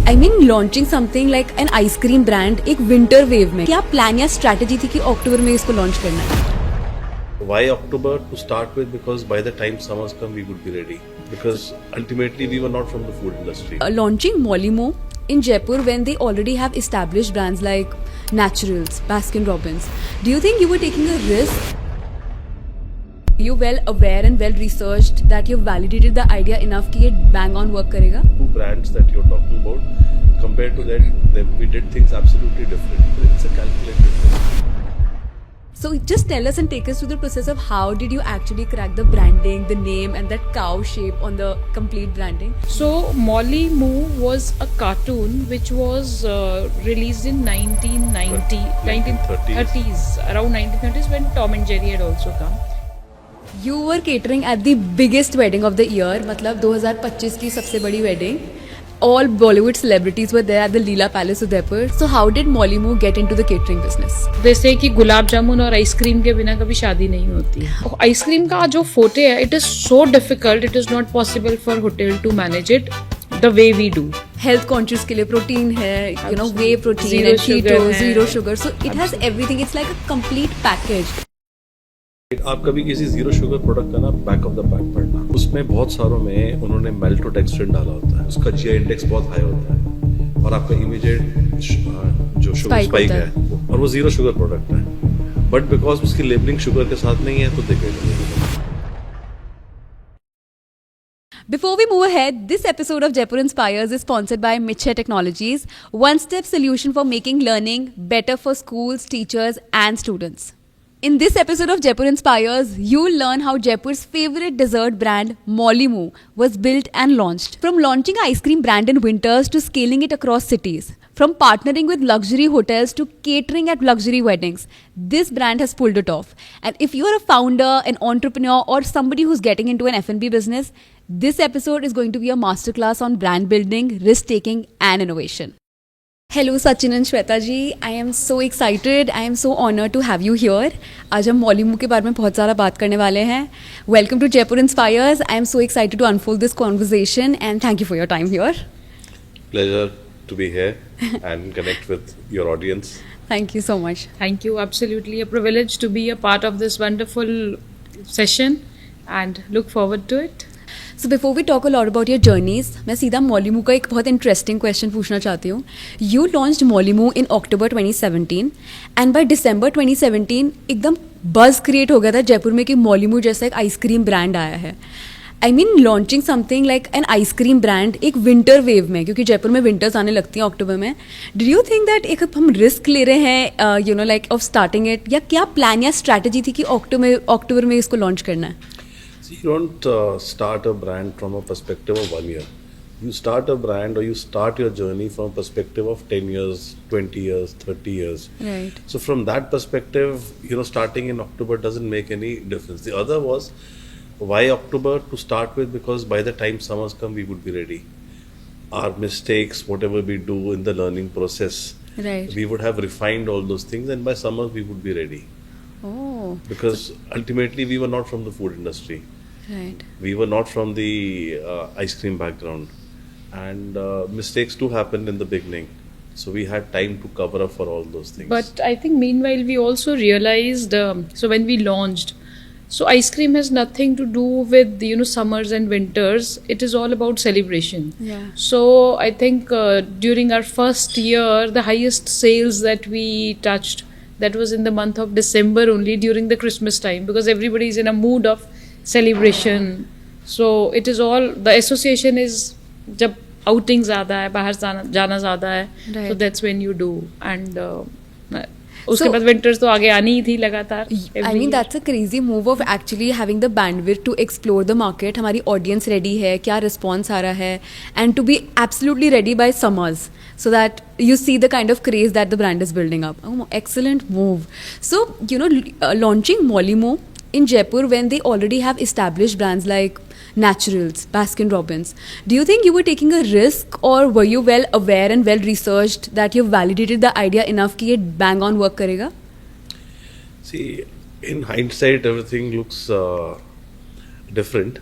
I mean launching something like an ice cream brand एक winter wave में क्या plan या strategy थी कि अक्टूबर में इसको launch करना है? Why October to start with? Because by the time summers come, we would be ready. Because ultimately, we were not from the food industry. Launching Molimo in Jaipur when they already have established brands like Naturals, Baskin Robbins. Do you think you were taking a risk? You well aware and well researched that you've validated the idea enough कि ये bang on work करेगा? Two brands that you're talking about, compared to that, we did things absolutely different. It's a calculated risk. So just tell us and take us through the process of how did you actually crack the branding, the name and that cow shape on the complete branding? So Molly Moo was a cartoon which was released in 1930s, around 1930s when Tom and Jerry had also come. You were catering at the biggest wedding of the year, मतलब 2025 की सबसे बड़ी wedding. All Bollywood celebrities were there at the Leela Palace, Udaipur. So how did Molly Moo get into the catering business? They say कि गुलाब जामुन और ice cream के बिना कभी शादी नहीं होती है. आइसक्रीम का जो फोटे है, it is so difficult. It is not possible for hotel to manage it the way we do. Health conscious के लिए protein है, you know, whey protein Zero and keto, sugar है. zero sugar. So it has everything. It's like a complete package. आप कभी किसी zero sugar product का ना back of the pack पढ़ना, उसमें बहुत सारों में उन्होंने मेल्टोडेक्स्ट्रिन डाला होता है, उसका जीआई इंडेक्स बहुत हाई होता है और आपका इमीडिएट जो शुगर स्पाइक है और वो जीरो शुगर प्रोडक्ट है, बट बिकॉज उसकी लेबलिंग शुगर के साथ नहीं है तो दिखेगा. Before we move ahead, this episode of Jaipur Inspires is sponsored by Mitchell Technologies, one-step solution for making learning better for schools, teachers and students. In this episode of Jaipur Inspires, you'll learn how Jaipur's favorite dessert brand, Molly Moo, was built and launched. From launching an ice cream brand in winters to scaling it across cities. From partnering with luxury hotels to catering at luxury weddings, this brand has pulled it off. And if you're a founder, an entrepreneur, or somebody who's getting into an F&B business, this episode is going to be a masterclass on brand building, risk-taking, and innovation. Hello Sachin and Shweta ji, I am so excited, I am so honored to have you here. आज हम Molly Moo के बारे में बहुत सारा बात करने वाले हैं. Welcome to Jaipur Inspires. I am so excited to unfold this conversation and thank you for your time here. Pleasure to be here and connect with your audience. Thank you so much. Thank you. Absolutely a privilege to be a part of this wonderful session and look forward to it. So before we talk a lot about your journeys, मैं सीधा Molly Moo का एक बहुत interesting question पूछना चाहती हूँ. You launched Molly Moo in October 2017 and by December 2017 एकदम buzz create हो गया था जयपुर में कि Molly Moo जैसा एक आइसक्रीम ब्रांड आया है. I mean launching something like an ice cream brand एक winter wave में, क्योंकि जयपुर में winters आने लगती हैं अक्टूबर में. Do you think that एक हम risk ले रहे हैं you know like of starting it, या क्या plan या strategy थी कि अक्टूबर में इसको launch करना है? See, you don't start a brand from a perspective of 1 year. You start a brand or you start your journey from a perspective of 10 years, 20 years, 30 years. Right. So from that perspective, you know, starting in October doesn't make any difference. The other was, why October to start with? Because by the time summers come, we would be ready. Our mistakes, whatever we do in the learning process, Right. we would have refined all those things and by summer we would be ready. Oh. Because ultimately we were not from the food industry. Right. We were not from the ice cream background, and mistakes too happened in the beginning, so we had time to cover up for all those things. But I think meanwhile we also realized, so when we launched, so ice cream has nothing to do with, you know, summers and winters. It is all about celebration. Yeah. So I think during our first year, the highest sales that we touched, that was in the month of December only, during the Christmas time, because everybody is in a mood of celebration. So it is all, the association is जब outing ज़्यादा है, बाहर जाना ज़्यादा है, Right. so that's when you do. And उसके बाद winters तो आगे आनी ही थी लगातार. I mean that's a crazy move of actually having the bandwidth to explore the market. हमारी audience ready है, क्या response आ रहा है, and to be absolutely ready by summers, so that you see the kind of craze that the brand is building up. Oh, excellent move. So you know, launching Molly Moo in Jaipur when they already have established brands like Naturals, Baskin Robbins. Do you think you were taking a risk, or were you well aware and well researched that you validated the idea enough कि ये bang on work करेगा? See, in hindsight, everything looks different,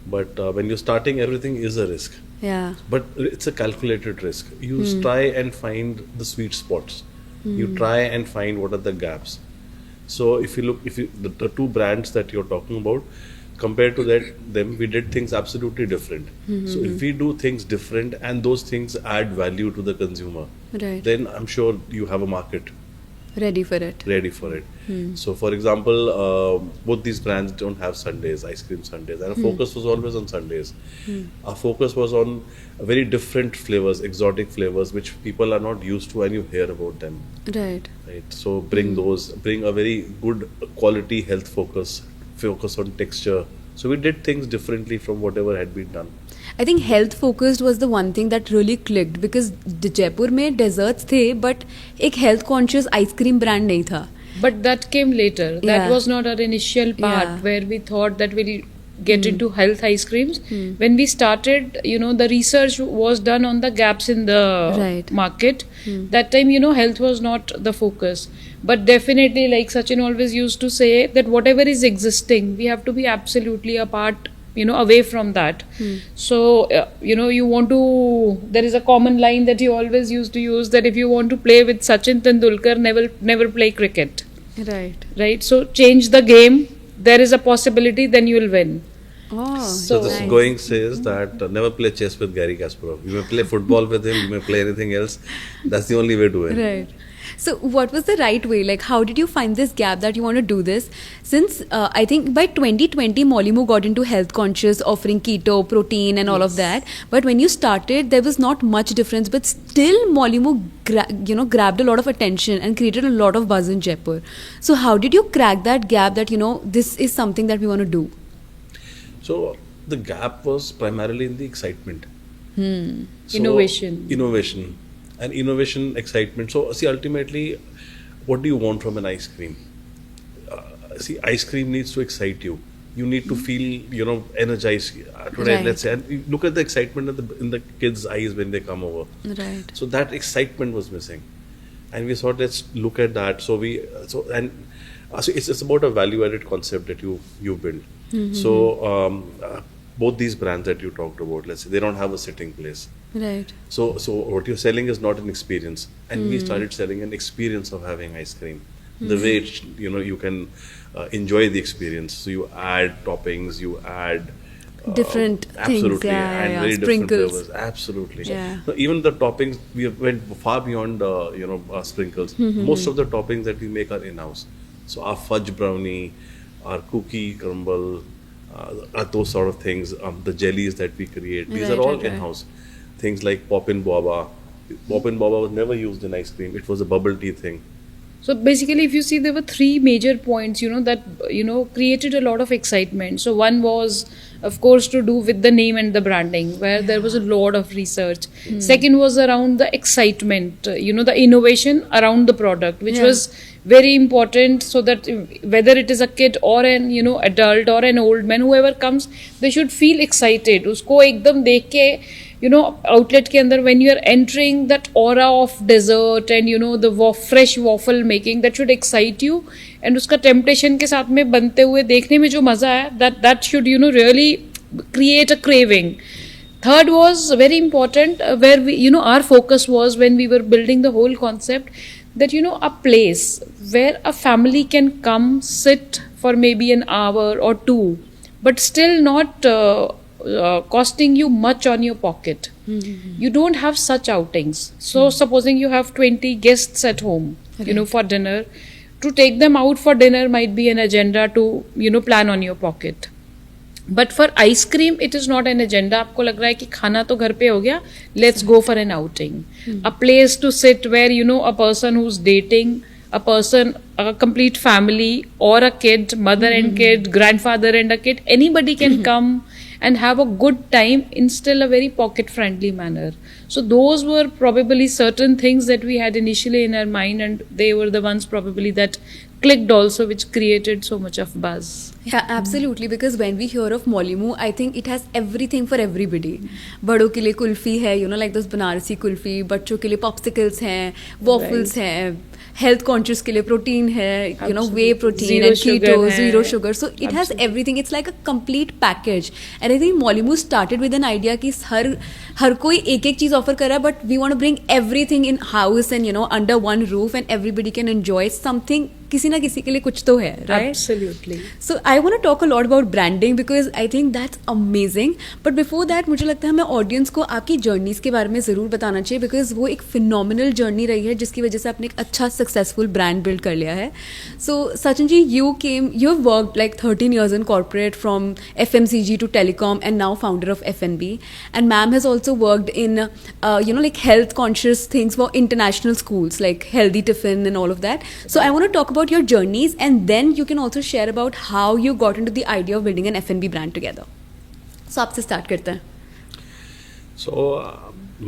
but when you're starting, everything is a risk. Yeah. But it's a calculated risk. You try and find the sweet spots. You try and find what are the gaps. So if you look, the two brands that you're talking about, compared to them, we did things absolutely different. So if we do things different and those things add value to the consumer, Right. then I'm sure you have a market Ready for it. ready for it. So, for example, both these brands don't have Sundays, ice cream Sundays, and our focus was always on Sundays. Our focus was on very different flavors, exotic flavors, which people are not used to, and you hear about them. Right. Right. So, bring a very good quality health focus on texture. So, we did things differently from whatever had been done. I think health focused was the one thing that really clicked because Jaipur में desserts थे but एक health conscious ice cream brand नहीं था. But that came later. Yeah. That was not our initial part Yeah. where we thought that we'll get into health ice creams. When we started, the research was done on the gaps in the Right. market. That time, health was not the focus. But definitely, like Sachin always used to say, that whatever is existing, we have to be absolutely apart, away from that. So, you want to, there is a common line that you always used to use that if you want to play with Sachin Tendulkar, never play cricket. Right. Right? So, change the game. There is a possibility, then you will win. Oh. So this nice. going says that never play chess with Gary Kasparov. You may play football with him, you may play anything else. That's the only way to win. Right. So what was the right way? Like, how did you find this gap that you want to do this? Since I think by 2020, Mollymoo got into health conscious, offering keto, protein and all of that. But when you started, there was not much difference. But still, Mollymoo grabbed a lot of attention and created a lot of buzz in Jaipur. So how did you crack that gap that, this is something that we want to do? So the gap was primarily in the excitement. So, Innovation. And innovation, excitement. So see, ultimately, what do you want from an ice cream? Ice cream needs to excite you. You need to feel, energized. Today, Right. let's say, and you look at the excitement in the kids' eyes when they come over. Right. So that excitement was missing, and we thought let's look at that. So it's about a value-added concept that you build. So both these brands that you talked about, let's say, they don't have a sitting place. Right. So what you're selling is not an experience, and we started selling an experience of having ice cream. The way you can enjoy the experience. So you add toppings, you add Different things, absolutely, yeah, and yeah, very sprinkles. different flavors. Absolutely. Yeah. So even the toppings, we went far beyond sprinkles. Most of the toppings that we make are in-house. So our fudge brownie, our cookie crumble, those sort of things. The jellies that we create, these Right, are all right, right. in-house. Things like Poppin' Boba. Poppin' Boba was never used in ice cream. It was a bubble tea thing. So basically, if you see, there were three major points, that, created a lot of excitement. So one was, of course, to do with the name and the branding, where there was a lot of research. Second was around the excitement, the innovation around the product, which Yeah. was very important, so that whether it is a kid or an, adult or an old man, whoever comes, they should feel excited. Usko ekdam dekh ke, outlet ke andar, when you are entering, that aura of dessert and the fresh waffle making, that should excite you, and uska temptation ke साथ में बनते हुए देखने में जो मजा है, that should really create a craving. Third was very important, where we, our focus was when we were building the whole concept, that a place where a family can come, sit for maybe an hour or two, but still not costing you much on your pocket. You don't have such outings. So supposing you have 20 guests at home, for dinner, to take them out for dinner might be an agenda to plan on your pocket. But for ice cream, it is not an agenda. आपको लग रहा है कि खाना तो घर पे हो गया, let's go for an outing. A place to sit where, a person who's dating, a complete family, or a kid, mother and kid, grandfather and a kid, anybody can come and have a good time in still a very pocket-friendly manner. So those were probably certain things that we had initially in our mind, and they were the ones probably that clicked also, which created so much of buzz. Yeah, absolutely. Because when we hear of Mollymoo, I think it has everything for everybody. बड़ों के लिए कुल्फी है, like those Banarasi kulfi. बच्चों के लिए popsicles हैं, waffles हैं. Health conscious के लिए प्रोटीन है, you know whey protein Zero and sugar keto, है. Zero sugar, so it has everything. It's like a complete package. And I think Mollymoo started with an idea कि हर कोई एक एक चीज ऑफर कर रहा है, but we want to bring everything in house and you know under one roof and everybody can enjoy something. किसी ना किसी के लिए कुछ तो है, right? Absolutely. So I want to talk a lot about branding because I think that's amazing. But before that, मुझे लगता है हमें ऑडियंस को आपकी जर्नीज के बारे में ज़रूर बताना चाहिए, बिकॉज वो एक फिनोमिनल जर्नी रही है जिसकी वजह से आपने एक अच्छा सक्सेसफुल ब्रांड बिल्ड कर लिया है. So Sachin ji, you have worked like 13 years in corporate from FMCG to telecom and now founder of FNB. And ma'am has also worked in like health conscious things for international schools like healthy tiffin and all of that. So I want to talk about your journeys, and then you can also share about how you got into the idea of building an FNB brand together. So आपसे start करते हैं. So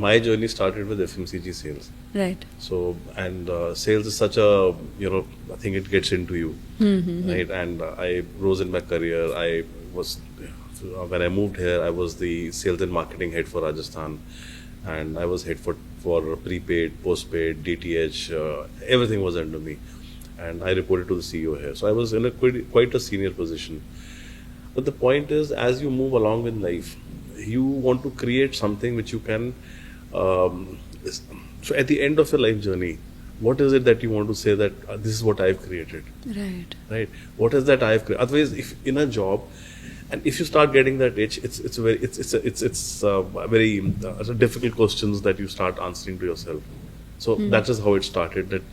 my journey started with FMCG sales. Right. So and sales is such a I think it gets into you, right? And I rose in my career. I was when I moved here, I was the sales and marketing head for Rajasthan, and I was head for prepaid, postpaid, DTH. Everything was under me, and I reported to the CEO here. So I was in quite a senior position. But the point is, as you move along in life, you want to create something which you can. So at the end of your life journey, what is it that you want to say that this is what I've created? Right. Right? What is that I've created? Otherwise, if in a job, and if you start getting that itch, it's a difficult questions that you start answering to yourself. So that is how it started. That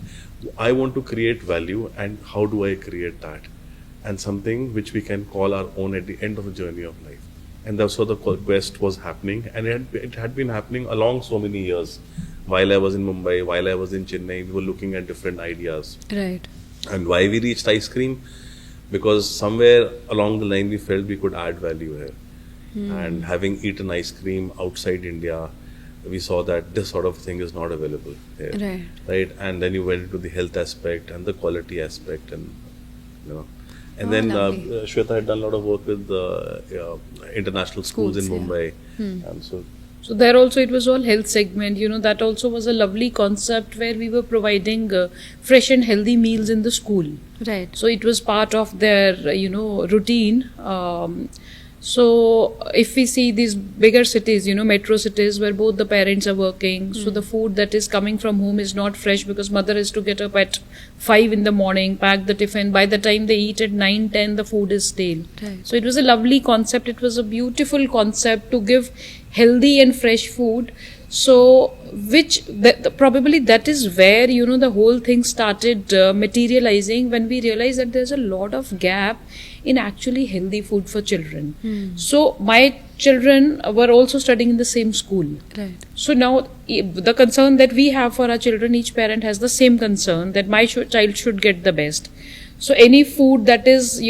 I want to create value, and how do I create that? And something which we can call our own at the end of the journey of life. And that's how the quest was happening, and it had been happening along so many years. While I was in Mumbai, while I was in Chennai, we were looking at different ideas. Right. And why we reached ice cream? Because somewhere along the line we felt we could add value here. And having eaten ice cream outside India, we saw that this sort of thing is not available here. Right. Right? And then you went into the health aspect and the quality aspect, and and Oh, then lovely. Shweta had done a lot of work with international schools in Schools, Mumbai. yeah. And So there also it was all health segment. That also was a lovely concept where we were providing fresh and healthy meals in the school. Right. So it was part of their routine. So if we see these bigger cities, metro cities where both the parents are working, so the food that is coming from home is not fresh because mother has to get up at 5 in the morning, pack the tiffin. By the time they eat at 9, 10, the food is stale. Right. So it was a lovely concept. It was a beautiful concept to give healthy and fresh food. So probably that is where the whole thing started materializing, when we realized that there's a lot of gap in actually healthy food for children. So my children were also studying in the same school. Right. So now the concern that we have for our children, each parent has the same concern that my child should get the best. So any food that is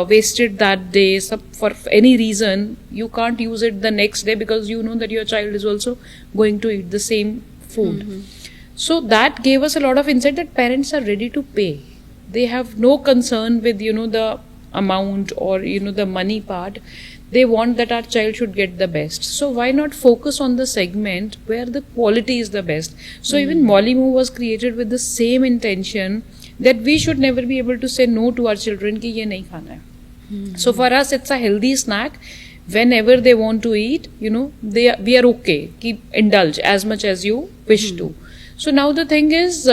wasted that day for any reason, you can't use it the next day because you know that your child is also going to eat the same food. So that gave us a lot of insight that parents are ready to pay. They have no concern with the amount or the money part. They want that our child should get the best. So why not focus on the segment where the quality is the best? So even Mollymoo was created with the same intention that we should never be able to say no to our children ki ye nahi khana hai. So for us it's a healthy snack. Whenever they want to eat, we are okay. Keep indulge as much as you wish to. So now the thing is,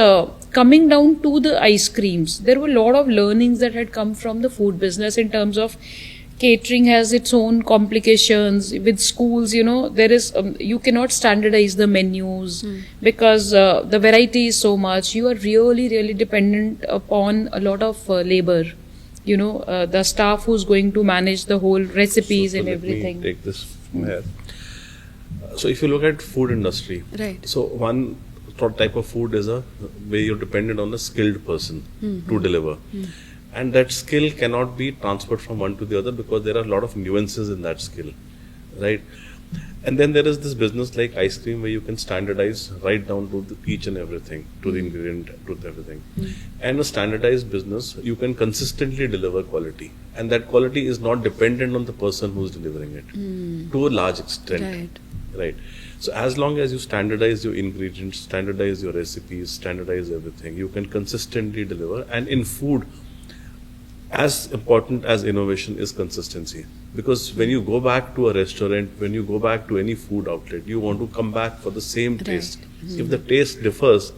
coming down to the ice creams, there were a lot of learnings that had come from the food business in terms of catering has its own complications. With schools, there is you cannot standardize the menus because the variety is so much. You are really, really dependent upon a lot of labor. The staff who's going to manage the whole recipes and everything. Let me take this from here. So if you look at food industry, Right. so one type of food is where you're dependent on a skilled person to deliver. And that skill cannot be transferred from one to the other because there are a lot of nuances in that skill, right? And then there is this business like ice cream where you can standardize right down to each and everything, to the ingredient, to everything. And a standardized business, you can consistently deliver quality. And that quality is not dependent on the person who's delivering it to a large extent. Right. Right. So as long as you standardize your ingredients, standardize your recipes, standardize everything, you can consistently deliver. And in food, as important as innovation is consistency. Because when you go back to a restaurant, when you go back to any food outlet, you want to come back for the same taste. If the taste differs,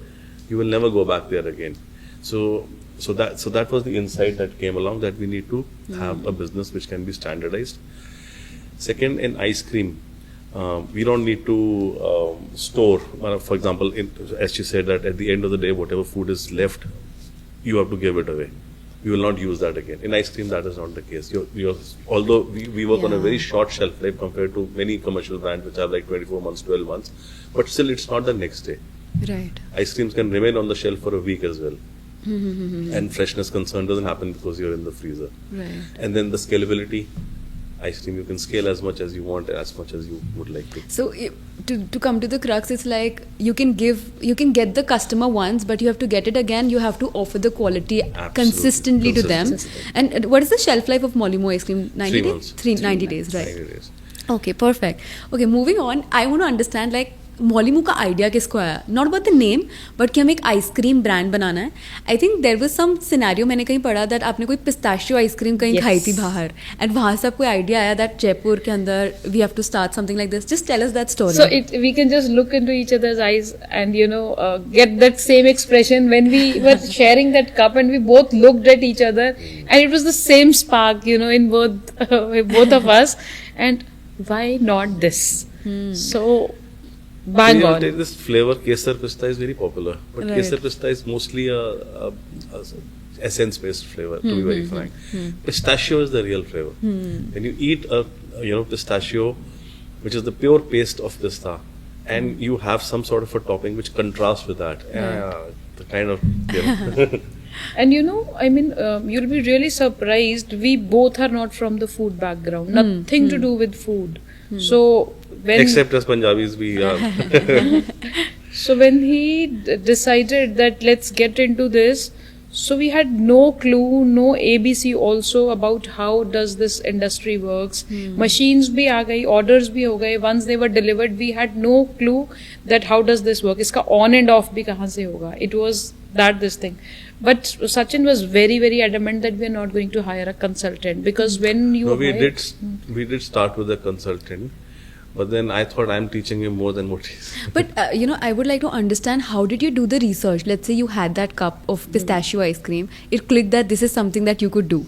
you will never go back there again. So that was the insight that came along, that we need to have a business which can be standardized. Second, in ice cream, we don't need to store. For example, as she said, that at the end of the day, whatever food is left, you have to give it away. We will not use that again. In ice cream, that is not the case. Although we work on a very short shelf life compared to many commercial brands which have like 24 months, 12 months, but still it's not the next day. Right. Ice creams can remain on the shelf for a week as well. And freshness concern doesn't happen because you're in the freezer. Right. And then the scalability. Ice cream, you can scale as much as you want, as much as you would like to. So to come to the crux, it's like you can get the customer once, but you have to get it again. You have to offer the quality consistently to them. And what is the shelf life of Molimo ice cream? 90 days? 90 days, right? 90 days. Okay, perfect. Okay, moving on. I want to understand like Molimo का idea किसको आया? Not about the name, but कि हमें एक ice cream brand बनाना है. I think there was some scenario, मैंने कहीं पढ़ा दैट आपने कोई पिस्ताशियो आइसक्रीम कहीं खाई थी बाहर, एंड वहाँ से आपको आइडिया आया दैट जयपुर के अंदर we have to start something like this. Just tell us that story. So we can just look into each other's eyes and get that same expression when we were sharing that cup, and we both looked at each other, and it was the same spark in both of us. And why not this? So bang on. This flavor Kesar Pista is very popular, but Right. Kesar Pista is mostly a essence-based flavor, to be very frank. Pistachio is the real flavor. When you eat a pistachio, which is the pure paste of pista, and you have some sort of a topping which contrasts with that, the kind of And you'll be really surprised. We both are not from the food background. Nothing to do with food. So when except as Punjabis, we are. So when he decided that let's get into this, so we had no clue, no ABC also about how does this industry works. Machines bhi aa gayi, orders bhi ho gaye. Once they were delivered, we had no clue that how does this work. Iska on and off bhi kahan se hoga. It was this thing. But Sachin was very, very adamant that we are not going to hire a consultant, because when you we did start with a consultant, but then I thought I'm teaching him more than what he's. But I would like to understand, how did you do the research? Let's say you had that cup of pistachio ice cream. It clicked that this is something that you could do.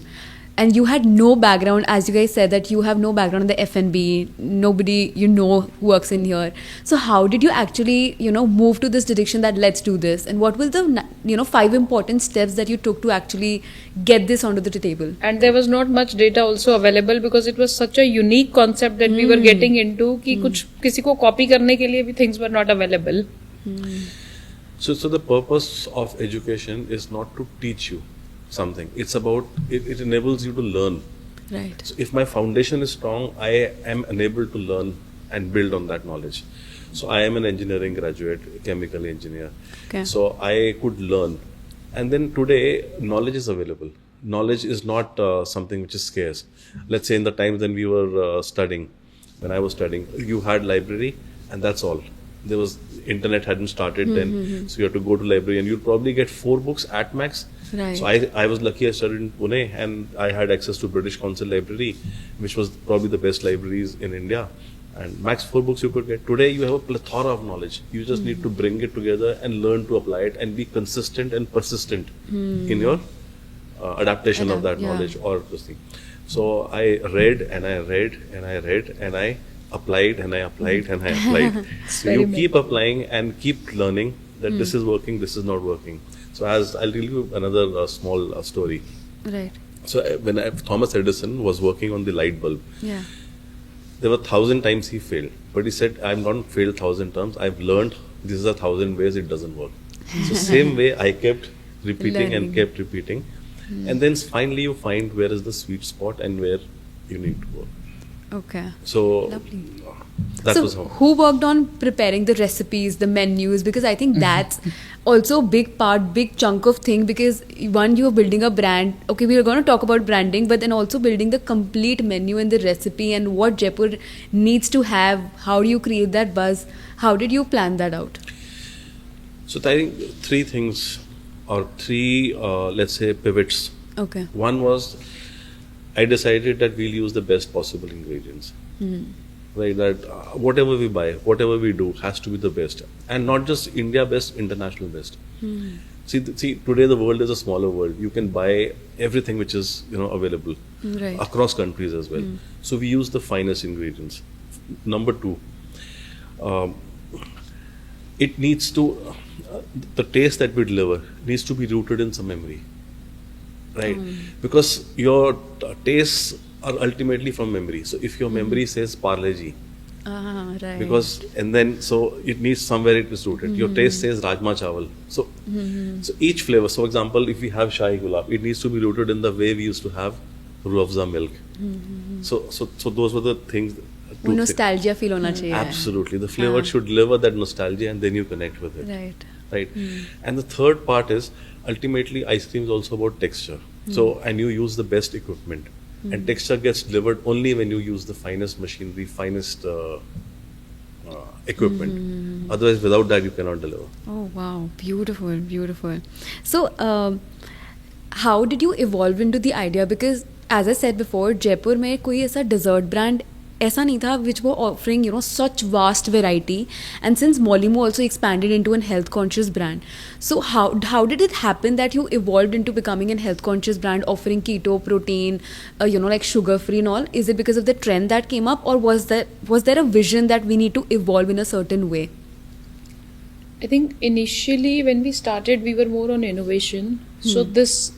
And you had no background, as you guys said that you have no background in the F&B, nobody who works in here. So how did you actually move to this direction that let's do this? And what were the 5 important steps that you took to actually get this onto the table? And there was not much data also available, because it was such a unique concept that we were getting into कि कुछ किसी को copy करने के लिए भी things were not available. So the purpose of education is not to teach you something. It's about it enables you to learn. Right. So if my foundation is strong, I am enabled to learn and build on that knowledge. So I am an engineering graduate, chemical engineer. Okay. So I could learn. And then today, knowledge is available. Knowledge is not something which is scarce. Let's say in the times when we were studying, when I was studying, you had library and that's all. There was internet hadn't started then, so you had to go to library and you'd probably get 4 books at max. Right. So I was lucky, I studied in Pune and I had access to British Council Library, which was probably the best libraries in India. And max 4 books you could get. Today you have a plethora of knowledge. You just need to bring it together and learn to apply it and be consistent and persistent in your adaptation of that knowledge or this thing. So I read and I read and I read and I applied and I applied and I applied. So you keep applying and keep learning that this is working, this is not working. So I'll tell you another small story. Right. So when Thomas Edison was working on the light bulb, Yeah. there were 1,000 times he failed. But he said, I've not failed 1,000 times. I've learned this is 1,000 ways it doesn't work. So same way I kept repeating and kept repeating. And then finally you find where is the sweet spot and where you need to go. Okay. So Lovely. that so was how. who worked on preparing the recipes, the menus? Because I think that's also a big part, big chunk of thing. Because one, you're building a brand. Okay, we are going to talk about branding, but then also building the complete menu and the recipe and what Jaipur needs to have. How do you create that buzz? How did you plan that out? So I think three things or three, let's say, pivots. Okay. One was I decided that we'll use the best possible ingredients. Right, that whatever we buy, whatever we do has to be the best, and not just India best, international best. See, today the world is a smaller world. You can buy everything which is available Right. across countries as well. So we use the finest ingredients. Number two, it needs to the taste that we deliver needs to be rooted in some memory, right? Because your tastes are ultimately from memory. So if your memory says Parle Ji, Right. because and then so it needs somewhere it is rooted. Your taste says Rajma Chawal. So so each flavor. So for example, if we have Shahi Gulab, it needs to be rooted in the way we used to have Ruh Afza milk. So those were the things. वो nostalgia feel होना चाहिए. Absolutely, the flavor should deliver that nostalgia, and then you connect with it. Right. Right. And the third part is ultimately ice cream is also about texture. So and you use the best equipment, and texture gets delivered only when you use the finest machinery, finest equipment. Otherwise, without that, you cannot deliver. Oh wow, beautiful, beautiful. So, how did you evolve into the idea? Because as I said before, Jaipur में कोई ऐसा dessert brand ऐसा नहीं था which were offering such vast variety, and since Molimo also expanded into an health conscious brand, so how did it happen that you evolved into becoming a health conscious brand offering keto, protein, like sugar free and all? Is it because of the trend that came up, or was there a vision that we need to evolve in a certain way? I think initially when we started, we were more on innovation. So this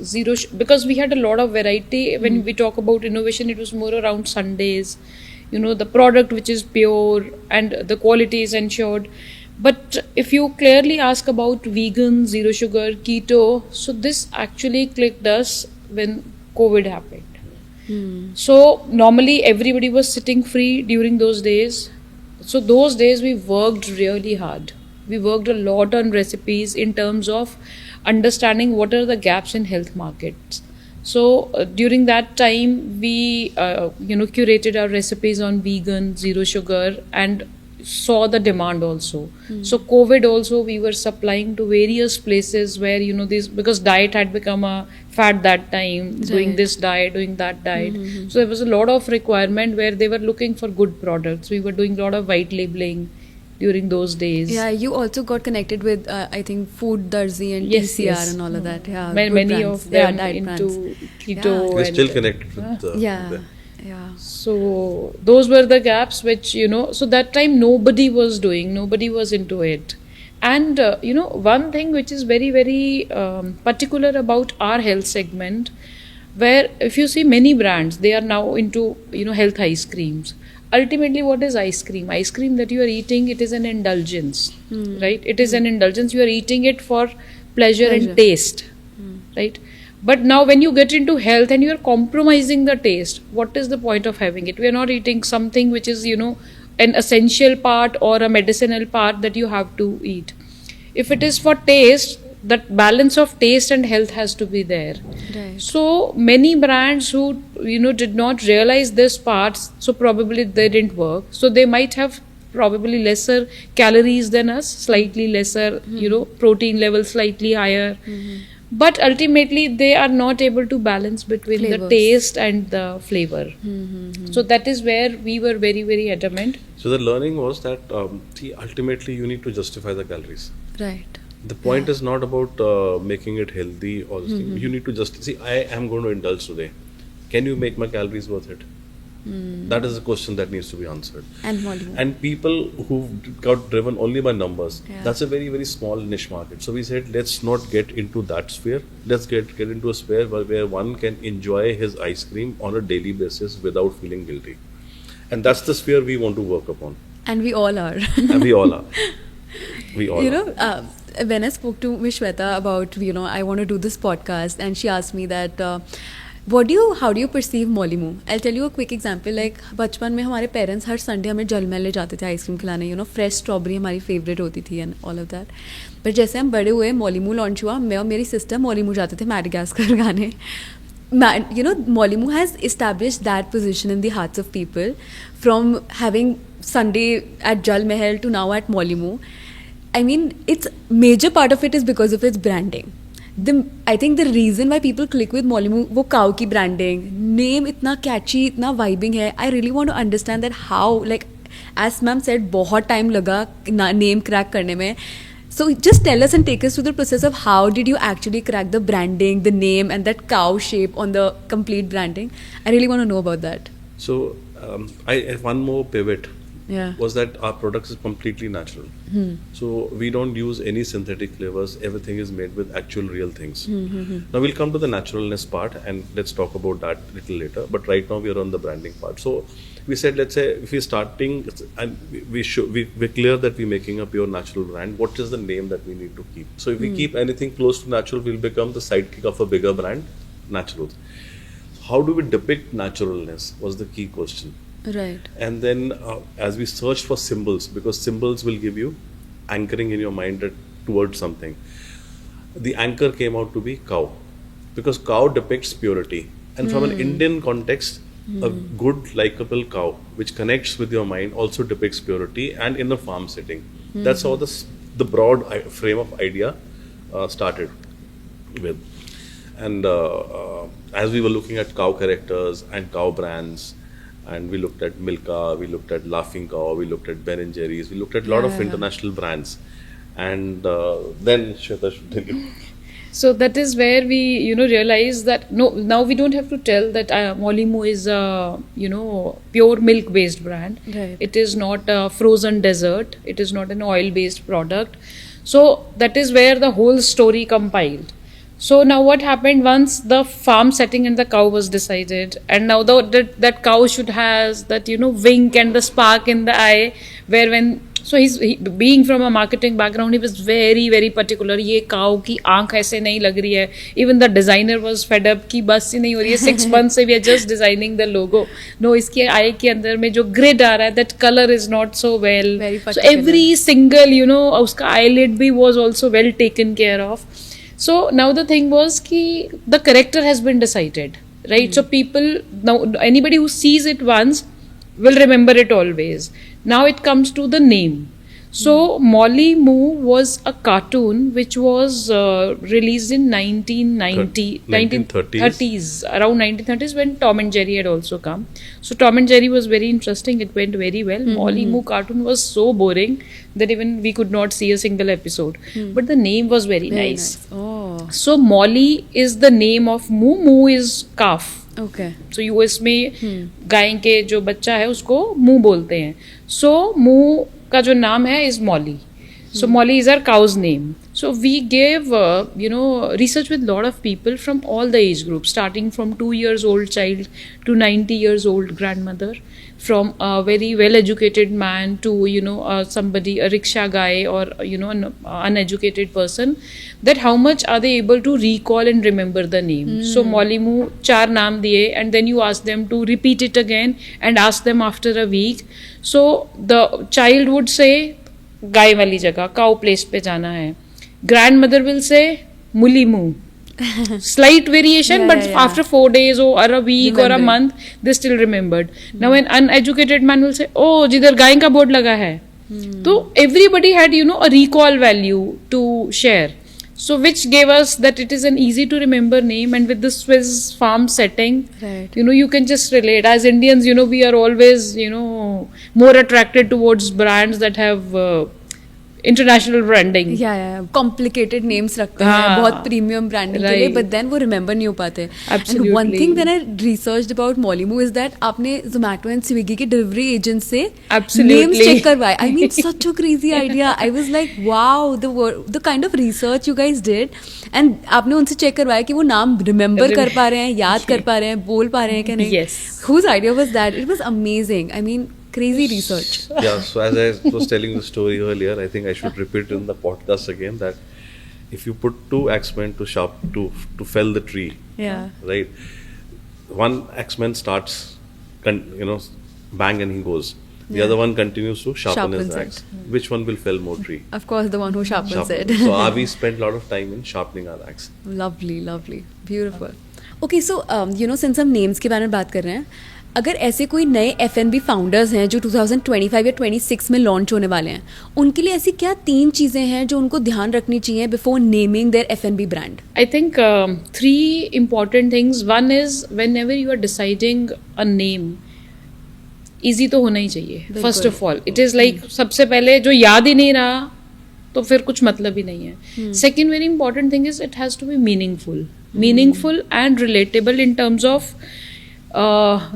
because we had a lot of variety. When we talk about innovation, it was more around Sundays, the product which is pure and the quality is ensured. But if you clearly ask about vegan, zero sugar, keto, so this actually clicked us when COVID happened. So normally everybody was sitting free during those days. So those days we worked really hard. We worked a lot on recipes in terms of understanding what are the gaps in health markets. So during that time, we curated our recipes on vegan, zero sugar, and saw the demand also. So COVID also, we were supplying to various places where because diet had become a fad that time, doing this diet, doing that diet. So there was a lot of requirement where they were looking for good products. We were doing a lot of white labeling during those days. Yeah, you also got connected with I think Food Darzi and Yes, TCR yes. and all of that. Yeah, Many good brands. of them diet into brands. keto. We're and still connected with Yeah, them. yeah. So those were the gaps which so that time nobody was doing, nobody was into it. And one thing which is very very particular about our health segment, where if you see many brands, they are now into health ice creams. Ultimately, what is ice cream? Ice cream that you are eating, it is an indulgence, right? It is an indulgence. You are eating it for pleasure. And taste, right? But now when you get into health and you are compromising the taste, what is the point of having it? We are not eating something which is, an essential part or a medicinal part that you have to eat. If it is for taste, that balance of taste and health has to be there. Right. So many brands who did not realize this parts, so probably they didn't work. So they might have probably lesser calories than us, slightly lesser, protein level slightly higher. But ultimately they are not able to balance between the Flavors. taste and the flavor. So that is where we were very very adamant. So the learning was that ultimately you need to justify the calories. Right. The point is not about making it healthy or this thing. You need to just see, I am going to indulge today. Can you make my calories worth it? That is a question that needs to be answered. And Molimo. And people who got driven only by numbers, Yeah. that's a very, very small niche market. So we said, let's not get into that sphere. Let's get into a sphere where one can enjoy his ice cream on a daily basis without feeling guilty. And that's the sphere we want to work upon. And we all are. And we all are. We all are. When I spoke to Miss Shweta about, I want to do this podcast, and she asked me that How do you perceive Mollymoo? I'll tell you a quick example. Like बचपन में हमारे parents हर Sunday हमें जल महल ले जाते थे ice cream खिलाने, you know fresh strawberry हमारी फेवरेट होती थी एंड ऑल ऑफ दैट. पर जैसे हम बड़े हुए, Mollymoo लॉन्च हुआ, मैं और मेरी सिस्टर Mollymoo जाते थे मैडागास्कर गाने. You know, Mollymoo has established that position in the hearts of people, from having Sunday at Jal Mahal to now at Mollymoo. I mean, it's major part of it is because of its branding. I think the reason why people click with Mollymoo, वो cow की branding, name इतना catchy, इतना vibing है. I really want to understand that how, like as ma'am said, बहुत time लगा name crack करने में. So just tell us and take us through the process of how did you actually crack the branding, the name, and that cow shape on the complete branding. I really want to know about that. So one more pivot Yeah. was that our products is completely natural. So we don't use any synthetic flavors. Everything is made with actual real things. Now we'll come to the naturalness part and let's talk about that a little later. But right now we are on the branding part. So we said, let's say if we're starting and we're clear that we're making a pure natural brand, what is the name that we need to keep? So if we keep anything close to natural, we'll become the sidekick of a bigger brand, natural. How do we depict naturalness was the key question. Right. And then as we searched for symbols, because symbols will give you anchoring in your mind towards something, the anchor came out to be cow, because cow depicts purity, and from an Indian context, a good likable cow which connects with your mind also depicts purity, and in a farm setting. That's how the broad frame of idea started with. And as we were looking at cow characters and cow brands, and we looked at Milka, we looked at Laughing Cow, we looked at Ben and Jerry's, we looked at a lot of international brands. And then Shweta should tell you. So that is where we, realize that now we don't have to tell that Mollymoo is a, pure milk-based brand. Right. It is not a frozen dessert. It is not an oil-based product. So that is where the whole story compiled. So now what happened once the farm setting and the cow was decided, and now that cow should has that wink and the spark in the eye, where when so he being from a marketing background, he was very very particular. ये cow की आँख ऐसे नहीं लग रही है. Even the designer was fed up कि बस ही नहीं हो रही है. 6 months से we are just designing the logo. No, इसके eye के अंदर में जो grid आ रहा है, that color is not so well. Very so particular. every single उसका eyelid भी was also well taken care of. So now the thing was ki the character has been decided, right? So people now, anybody who sees it once will remember it always. Now it comes to the name. So Mollymoo was a cartoon which was released in 1930s, around 1930s, when Tom and Jerry had also come. So Tom and Jerry was very interesting. It went very well. Mollymoo cartoon was so boring that even we could not see a single episode. But the name was very nice. Oh. So Molly is the name of moo. Moo is calf. Okay. So US में गाय के जो बच्चा है उसको moo बोलते हैं. So moo का जो नाम है is Molly. So Molly is our cow's name. So we gave research with lot of people from all the age groups, starting from 2 years old child to 90 years old grandmother, from a very well educated man to somebody, a rickshaw guy, or an uneducated person, that how much are they able to recall and remember the name. So Mollymoo 4 naam diye, and then you ask them to repeat it again and ask them after a week. So the child would say गाय वाली जगह, cow place पे जाना है. Grandmother will say Mollymoo. Slight variation, but after 4 days or a week or a month, they still remembered. Now an uneducated man will say, oh, जिधर गाय का board लगा है. So everybody had a recall value to share. So which gave us that it is an easy to remember name, and with the Swiss farm setting, Right. you can just relate. As Indians, we are always, more attracted towards brands that have international branding. Yeah. Complicated names रखते हैं, हाँ. बहुत premium branding के लिए, Right. but then वो remember नहीं हो पाते. Absolutely. And one thing that I researched about Mollymoo is that आपने Zomato and Swiggy के delivery agents से Absolutely. names check करवाए. I mean, such a crazy idea. I was like, wow, the kind of research you guys did, and आपने उनसे check करवाया कि वो नाम remember कर पा रहे हैं, याद कर पा रहे हैं, बोल पा रहे हैं कि नहीं. Yes. Whose idea was that? It was amazing. I mean, crazy research. Yeah, so as I was telling the story earlier, I think I should repeat in the podcast again that if you put 2 axemen to fell the tree, Yeah. right, one X-Men starts, bang and he goes. The other one continues to sharpen his Sharpens axe. Which one will fell more tree? Of course, the one who sharpens it. So we spent a lot of time in sharpening our axe. Lovely, lovely, beautiful. Okay, so since हम names के बारे में बात कर रहे हैं, अगर ऐसे कोई नए F&B फाउंडर्स हैं जो 2025 या 26 में लॉन्च होने वाले हैं, उनके लिए ऐसी क्या 3 चीज़ें हैं जो उनको ध्यान रखनी चाहिए before naming their F&B brand? I think 3 important things. One is whenever you are deciding a name, easy तो होना ही चाहिए. First of all, it is like सबसे पहले जो याद ही नहीं रहा तो फिर कुछ मतलब ही नहीं है. Second very important thing is it has to be meaningful and relatable in terms of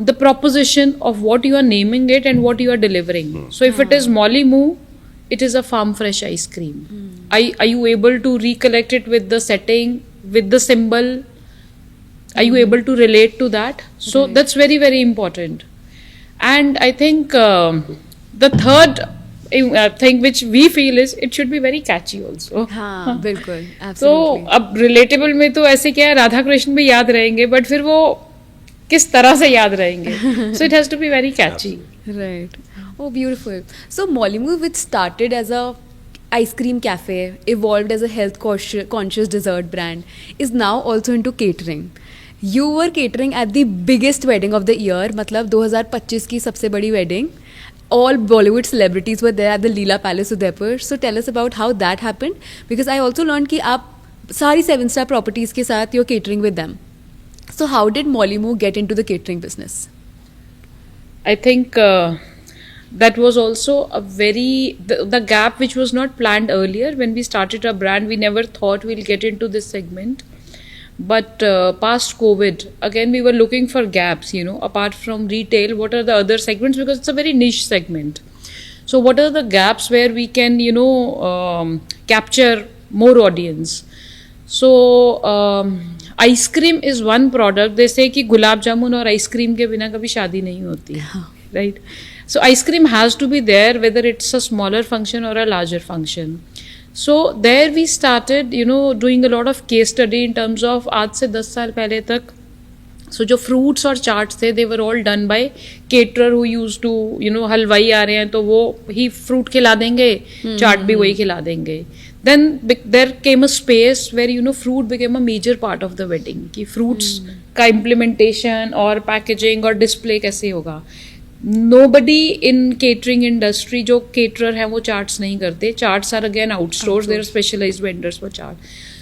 the proposition of what you are naming it and what you are delivering. So if it is Molly Moo, it is a farm fresh ice cream. Are you able to recollect it with the setting, with the symbol? Are you able to relate to that? So that's very, very important. And I think the third thing which we feel is it should be very catchy also. हाँ, बिल्कुल, तो absolutely. अब relatable में तो ऐसे क्या है, राधा कृष्ण भी याद रहेंगे, बट फिर वो किस तरह से याद रहेंगे. So it has to be very catchy. Right. Oh, beautiful. So Mollymoo, which started as a ice cream cafe, evolved as a health conscious dessert brand, is now also into catering. You were catering at the biggest wedding of the year, मतलब 2025 की सबसे बड़ी wedding. All Bollywood celebrities were there at the Leela Palace, Udaipur. So tell us about how that happened, because I also learned कि आप सारी 7-star properties के साथ you're catering with them. So how did Mollymoo get into the catering business? I think that was also a very the gap which was not planned earlier. When we started our brand, we never thought we'll get into this segment. But past COVID, again we were looking for gaps, apart from retail, what are the other segments, because it's a very niche segment. So what are the gaps where we can capture more audience? So ice cream is one product. They say कि गुलाब जामुन और ice cream के बिना कभी शादी नहीं होती, right? So ice cream has to be there, whether it's a smaller function or a larger function. So there we started, doing a lot of case study in terms of आज से 10 साल पहले तक. So जो fruits और charts थे, they were all done by caterer who used to, हलवाई आ रहे हैं तो वो ही fruit खिला देंगे, चाट भी वही खिला देंगे. Then there came a space where fruit became a major part of the wedding. कि fruits का implementation और packaging और display कैसे होगा. Nobody in catering industry जो caterer हैं वो charts नहीं करते. Charts are again outsourced. There are specialized vendors for chart.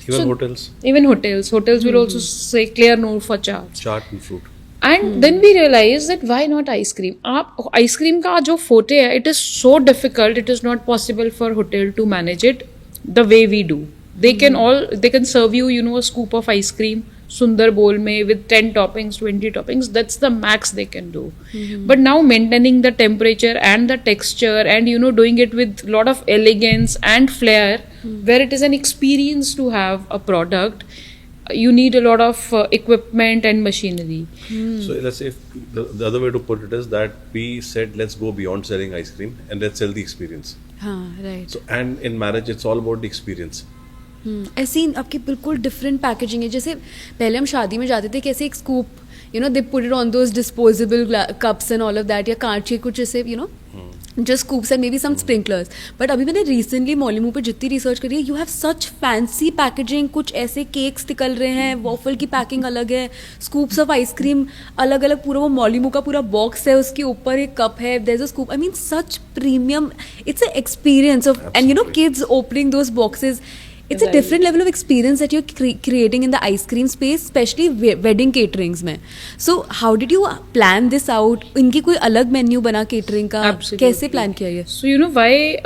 Even hotels. Even hotels will also say clear no for charts. Chart and fruit. And then we realized that why not ice cream? आप ice cream का जो forte है, it is so difficult. It is not possible for hotel to manage it the way we do. They can serve you, a scoop of ice cream, sundar bowl mein with 10 toppings, 20 toppings. That's the max they can do. But now maintaining the temperature and the texture and doing it with lot of elegance and flair, where it is an experience to have a product, you need a lot of equipment and machinery. So let's say the other way to put it is that we said let's go beyond selling ice cream and let's sell the experience. हाँ, right. So and in marriage it's all about the experience. ऐसी आपकी बिल्कुल different packaging है. जैसे पहले हम शादी में जाते थे, कैसे एक scoop they put it on those disposable cups and all of that, या कांच के कुछ ऐसे just scoops and maybe some sprinklers. But अभी मैंने recently Mollymoo पे जितनी रिसर्च करी है, you have such fancy packaging. कुछ ऐसे केक्स निकल रहे हैं, वॉफल की पैकिंग अलग है, scoops of ice cream अलग अलग, पूरा वो Mollymoo का पूरा बॉक्स है, उसके ऊपर एक कप है, there's a scoop. I mean such premium. It's an experience of, and kids opening those boxes. It's a different level of experience that you're creating in the ice cream space, especially wedding caterings में. So how did you plan this out? इनकी कोई अलग menu बना catering का? Absolutely. कैसे plan किया ये? So why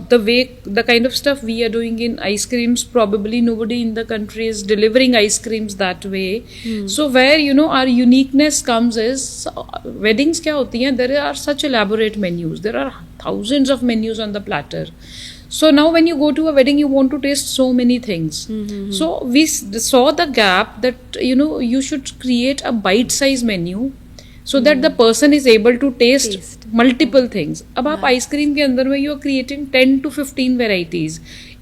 the kind of stuff we are doing in ice creams, probably nobody in the country is delivering ice creams that way. So where our uniqueness comes is weddings क्या होती हैं? There are such elaborate menus. There are thousands of menus on the platter. So now when you go to a wedding, you want to taste so many things. So we saw the gap that you should create a bite-sized menu so that the person is able to taste multiple things. अब आप ice cream के अंदर में you are creating 10 to 15 varieties.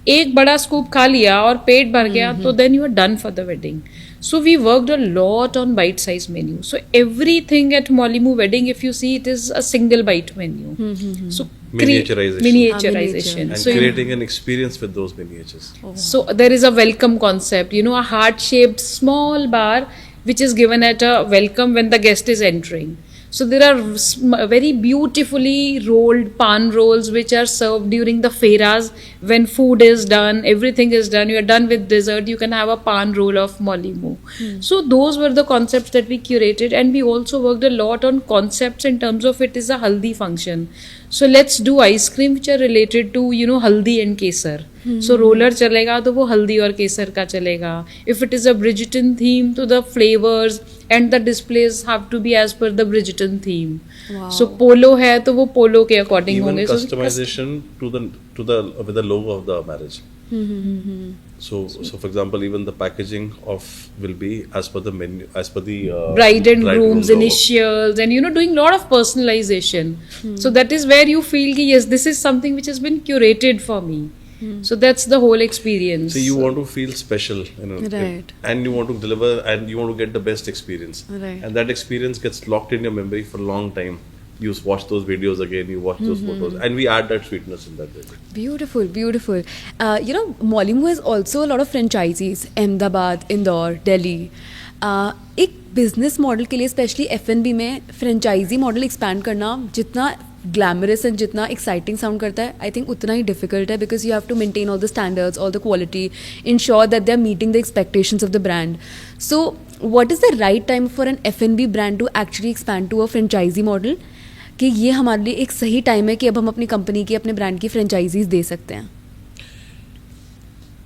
एक बड़ा scoop खा लिया और पेट भर गया तो then you are done for the wedding. So we worked a lot on bite-sized menu. So everything at Mollymoo Wedding, if you see, it is a single bite menu. So Miniaturization. Miniaturization. And So creating an experience with those miniatures. so there is a welcome concept, a heart-shaped small bar which is given at a welcome when the guest is entering. So there are very beautifully rolled pan rolls which are served during the fairas when food is done, everything is done, you are done with dessert, you can have a pan roll of Mollymoo. So those were the concepts that we curated, and we also worked a lot on concepts in terms of it is a haldi function. So let's do ice cream which are related to haldi and kesar. So roller chalega to wo haldi aur kesar ka chalega. If it is a Bridgerton theme, to the flavors and the displays have to be as per the Bridgerton theme. Wow. So polo hai to wo polo ke according Even honge. So customization to the with the logo of the marriage. So for example, even the packaging of will be as per the menu, as per the bride and groom's logo. initials, and doing a lot of personalization. So that is where you feel ki, yes, this is something which has been curated for me. So that's the whole experience. So you want to feel special, Right. and you want to deliver, and you want to get the best experience. Right. And that experience gets locked in your memory for a long time. You watch those videos again, you watch those photos, and we add that sweetness in that way. Beautiful, beautiful. Mollymoo has also a lot of franchisees. Ahmedabad, Indore, Delhi. एक business model के लिए specially F&B में franchise model expand करना जितना glamorous and जितना exciting sound करता है, I think उतना ही डिफिकल्ट है, because you have to maintain all the standards, all the quality, ensure that they are meeting the expectations of the brand. So what is the right time for an F&B brand to actually expand to a franchise model, कि ये हमारे लिए एक सही time है कि अब हम अपनी कंपनी की, अपने ब्रांड की फ्रेंचाइजीज दे सकते हैं?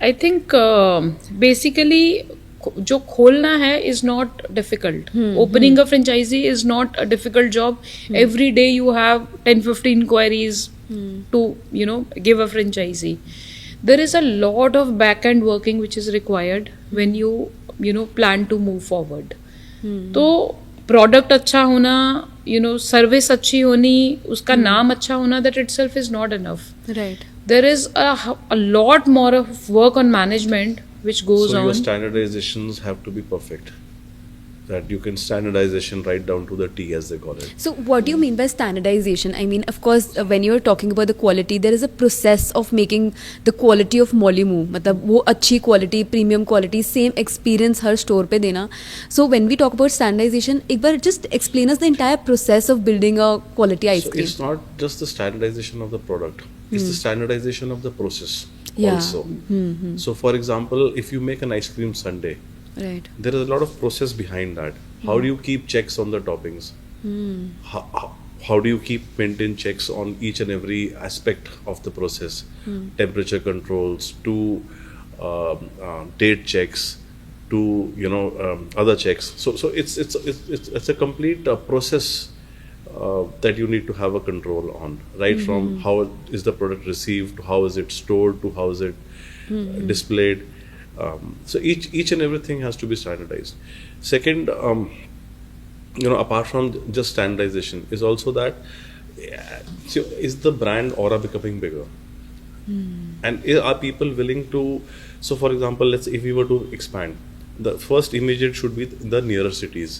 I think basically जो खोलना है is not difficult. Opening a franchisee is not a difficult job. Every day you have 10-15 queries to give a franchisee. There is a lot of back end working which is required when you plan to move forward. तो product अच्छा होना, service अच्छी होनी, उसका नाम अच्छा होना, that itself is not enough. Right. There is a lot more of work on management which goes So your on. standardizations have to be perfect. That you can standardization right down to the T, as they call it. So what do you mean by standardization? I mean, of course, when you're talking about the quality, there is a process of making the quality of Mollymoo. मतलब वो अच्छी quality, premium quality, same experience हर store पे देना. So when we talk about standardization, एक बार just explain us the entire process of building a quality ice So cream. it's not just the standardization of the product; it's the standardization of the process Yeah. also. So, for example, if you make an ice cream sundae, Right. there is a lot of process behind that. How do you keep checks on the toppings? How do you maintain checks on each and every aspect of the process? Temperature controls to date checks to other checks. So it's a complete process that you need to have a control on, right? From how is the product received, to how is it stored, to how is it displayed. So each and everything has to be standardized. Second, apart from just standardization, is also that so is the brand aura becoming bigger, and are people willing to? So, for example, let's if we were to expand, the first immediate should be the nearer cities,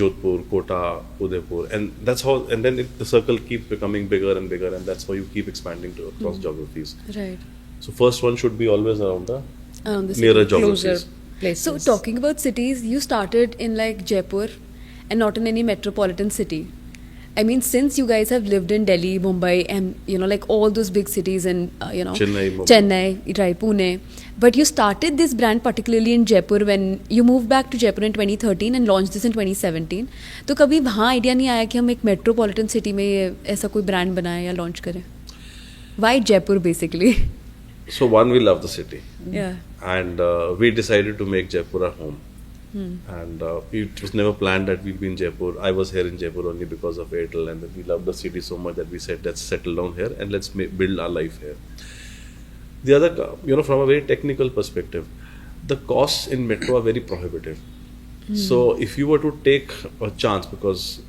Jodhpur, Kota, Udaipur, and that's how. And then the circle keeps becoming bigger and bigger, and that's how you keep expanding to across geographies. Right. So, first one should be always around the Around the city. nearer Closer geographies. places. So talking about cities, you started in like Jaipur and not in any metropolitan city. I mean, since you guys have lived in Delhi, Mumbai, and like all those big cities, and Chennai, Mumbai. Chennai, right, Pune, but you started this brand particularly in Jaipur when you moved back to Jaipur in 2013 and launched this in 2017. तो कभी वहाँ idea नहीं आया कि हम एक metropolitan city में ये ऐसा कोई ब्रांड बनाएं या लॉन्च करें? Why Jaipur basically? So, one, we love the city. Yeah. And we decided to make Jaipur our home. And it was never planned that we'll be in Jaipur. I was here in Jaipur only because of Airtel, and we loved the city so much that we said, let's settle down here and let's build our life here. The other, from a very technical perspective, the costs in metro are very prohibitive. So if you were to take a chance, because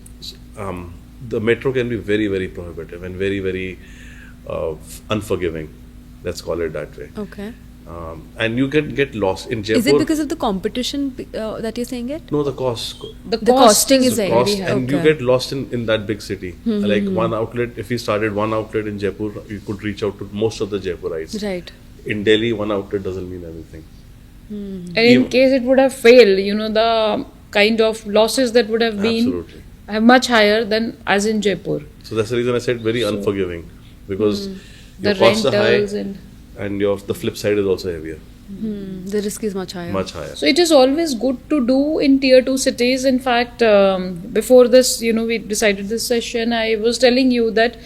the metro can be very, very prohibitive and very, very unforgiving. Let's call it that way. Okay. And you can get lost in Jaipur. Is it because of the competition that you're saying it? No, the cost. The The costing is The very cost, high. and you Okay. get lost in that big city. Like one outlet, if we started one outlet in Jaipur, you could reach out to most of the Jaipurites. Right. In Delhi, one outlet doesn't mean anything. And in Even- case it would have failed, you know, the kind of losses that would have been Absolutely. much higher than as in Jaipur. So that's the reason I said very unforgiving, because The your costs are rentals high, and and the flip side is also heavier, The risk is much higher. much higher. so it is always good to do in tier 2 cities. In fact, before this, you know, we decided this session, I was telling you that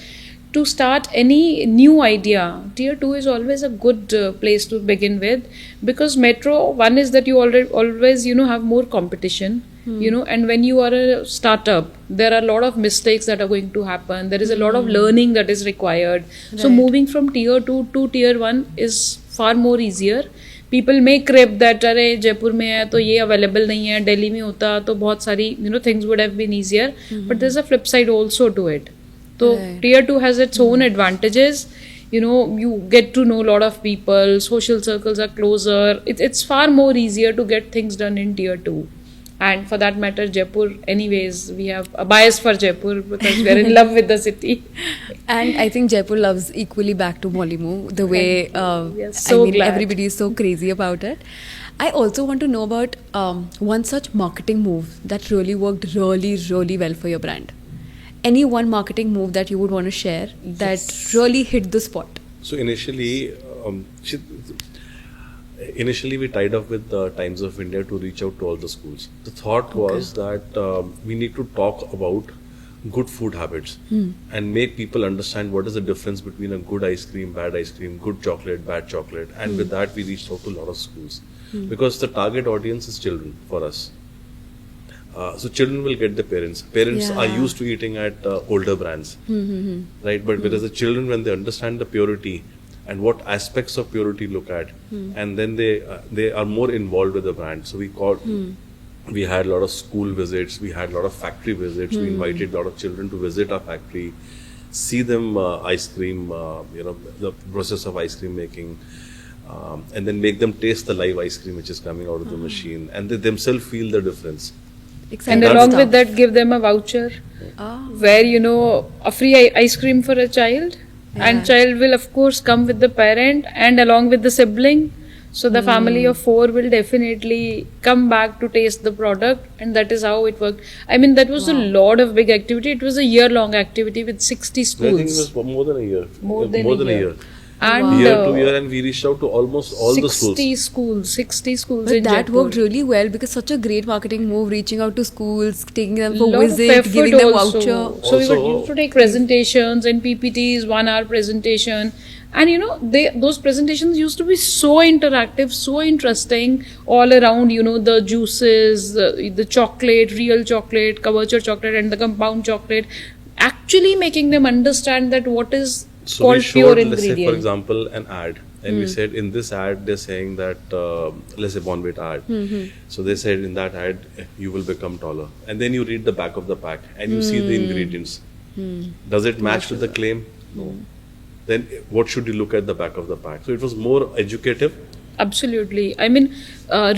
to start any new idea, tier 2 is always a good place to begin with, because metro, one is that you always, you know, have more competition, you know, and when you are a startup, there are a lot of mistakes that are going to happen. There is a lot of learning that is required. So Right. moving from tier 2 to tier 1 is far more easier. People may crib that अरे जयपुर में है तो ये available नहीं है, दिल्ली में होता तो बहुत सारी, you know, things would have been easier, but there's a flip side also to it. So Right. tier 2 has its own advantages. You know, you get to know a lot of people, social circles are closer. It's far more easier to get things done in tier 2. And for that matter, Jaipur, anyways, we have a bias for Jaipur because we're in love with the city. And I think Jaipur loves equally back to Mollymoo the way We are so glad. everybody is so crazy about it. I also want to know about one such marketing move that really worked really well for your brand. Any one marketing move that you would want to share that really hit the spot? So initially we tied up with the Times of India to reach out to all the schools. The thought was that we need to talk about good food habits and make people understand what is the difference between a good ice cream, bad ice cream, good chocolate, bad chocolate. And with that, we reached out to a lot of schools because the target audience is children for us. So children will get the parents. Parents are Yeah. used to eating at older brands, right? But whereas the children, when they understand the purity and what aspects of purity look at, and then they are more involved with the brand. So we had a lot of school visits, we had a lot of factory visits. We invited a lot of children to visit our factory, see them ice cream, the process of ice cream making. And then make them taste the live ice cream which is coming out of the machine, and they themselves feel the difference. And Exciting along stuff. with that, give them a voucher Ah. where, you know, a free ice cream for a child. And child will, of course, come with the parent and along with the sibling. So the family of 4 will definitely come back to taste the product, and that is how it worked. I mean, that was a lot of big activity. It was a year-long activity with 60 I think it schools. was more than a year. More than a year. And Year to year, and we reached out to almost all the schools. 60 schools But in that Jaipur. worked really well because such a great marketing move, reaching out to schools, taking them for Lot of visit, effort giving them also. voucher. So we Also- used to take presentations and PPTs, 1 hour presentation. And you know, those presentations used to be so interactive, so interesting, all around, you know, the juices, the chocolate, real chocolate, Kavacher chocolate and the compound chocolate, actually making them understand that what is So called we showed, pure let's say, for ingredient. example, an ad, and we said in this ad they're saying that, let's say, Bonvit ad. So they said in that ad you will become taller, and then you read the back of the pack and you see the ingredients. Does it match with the claim? No. Then what should you look at the back of the pack? So it was more educative. Absolutely. I mean,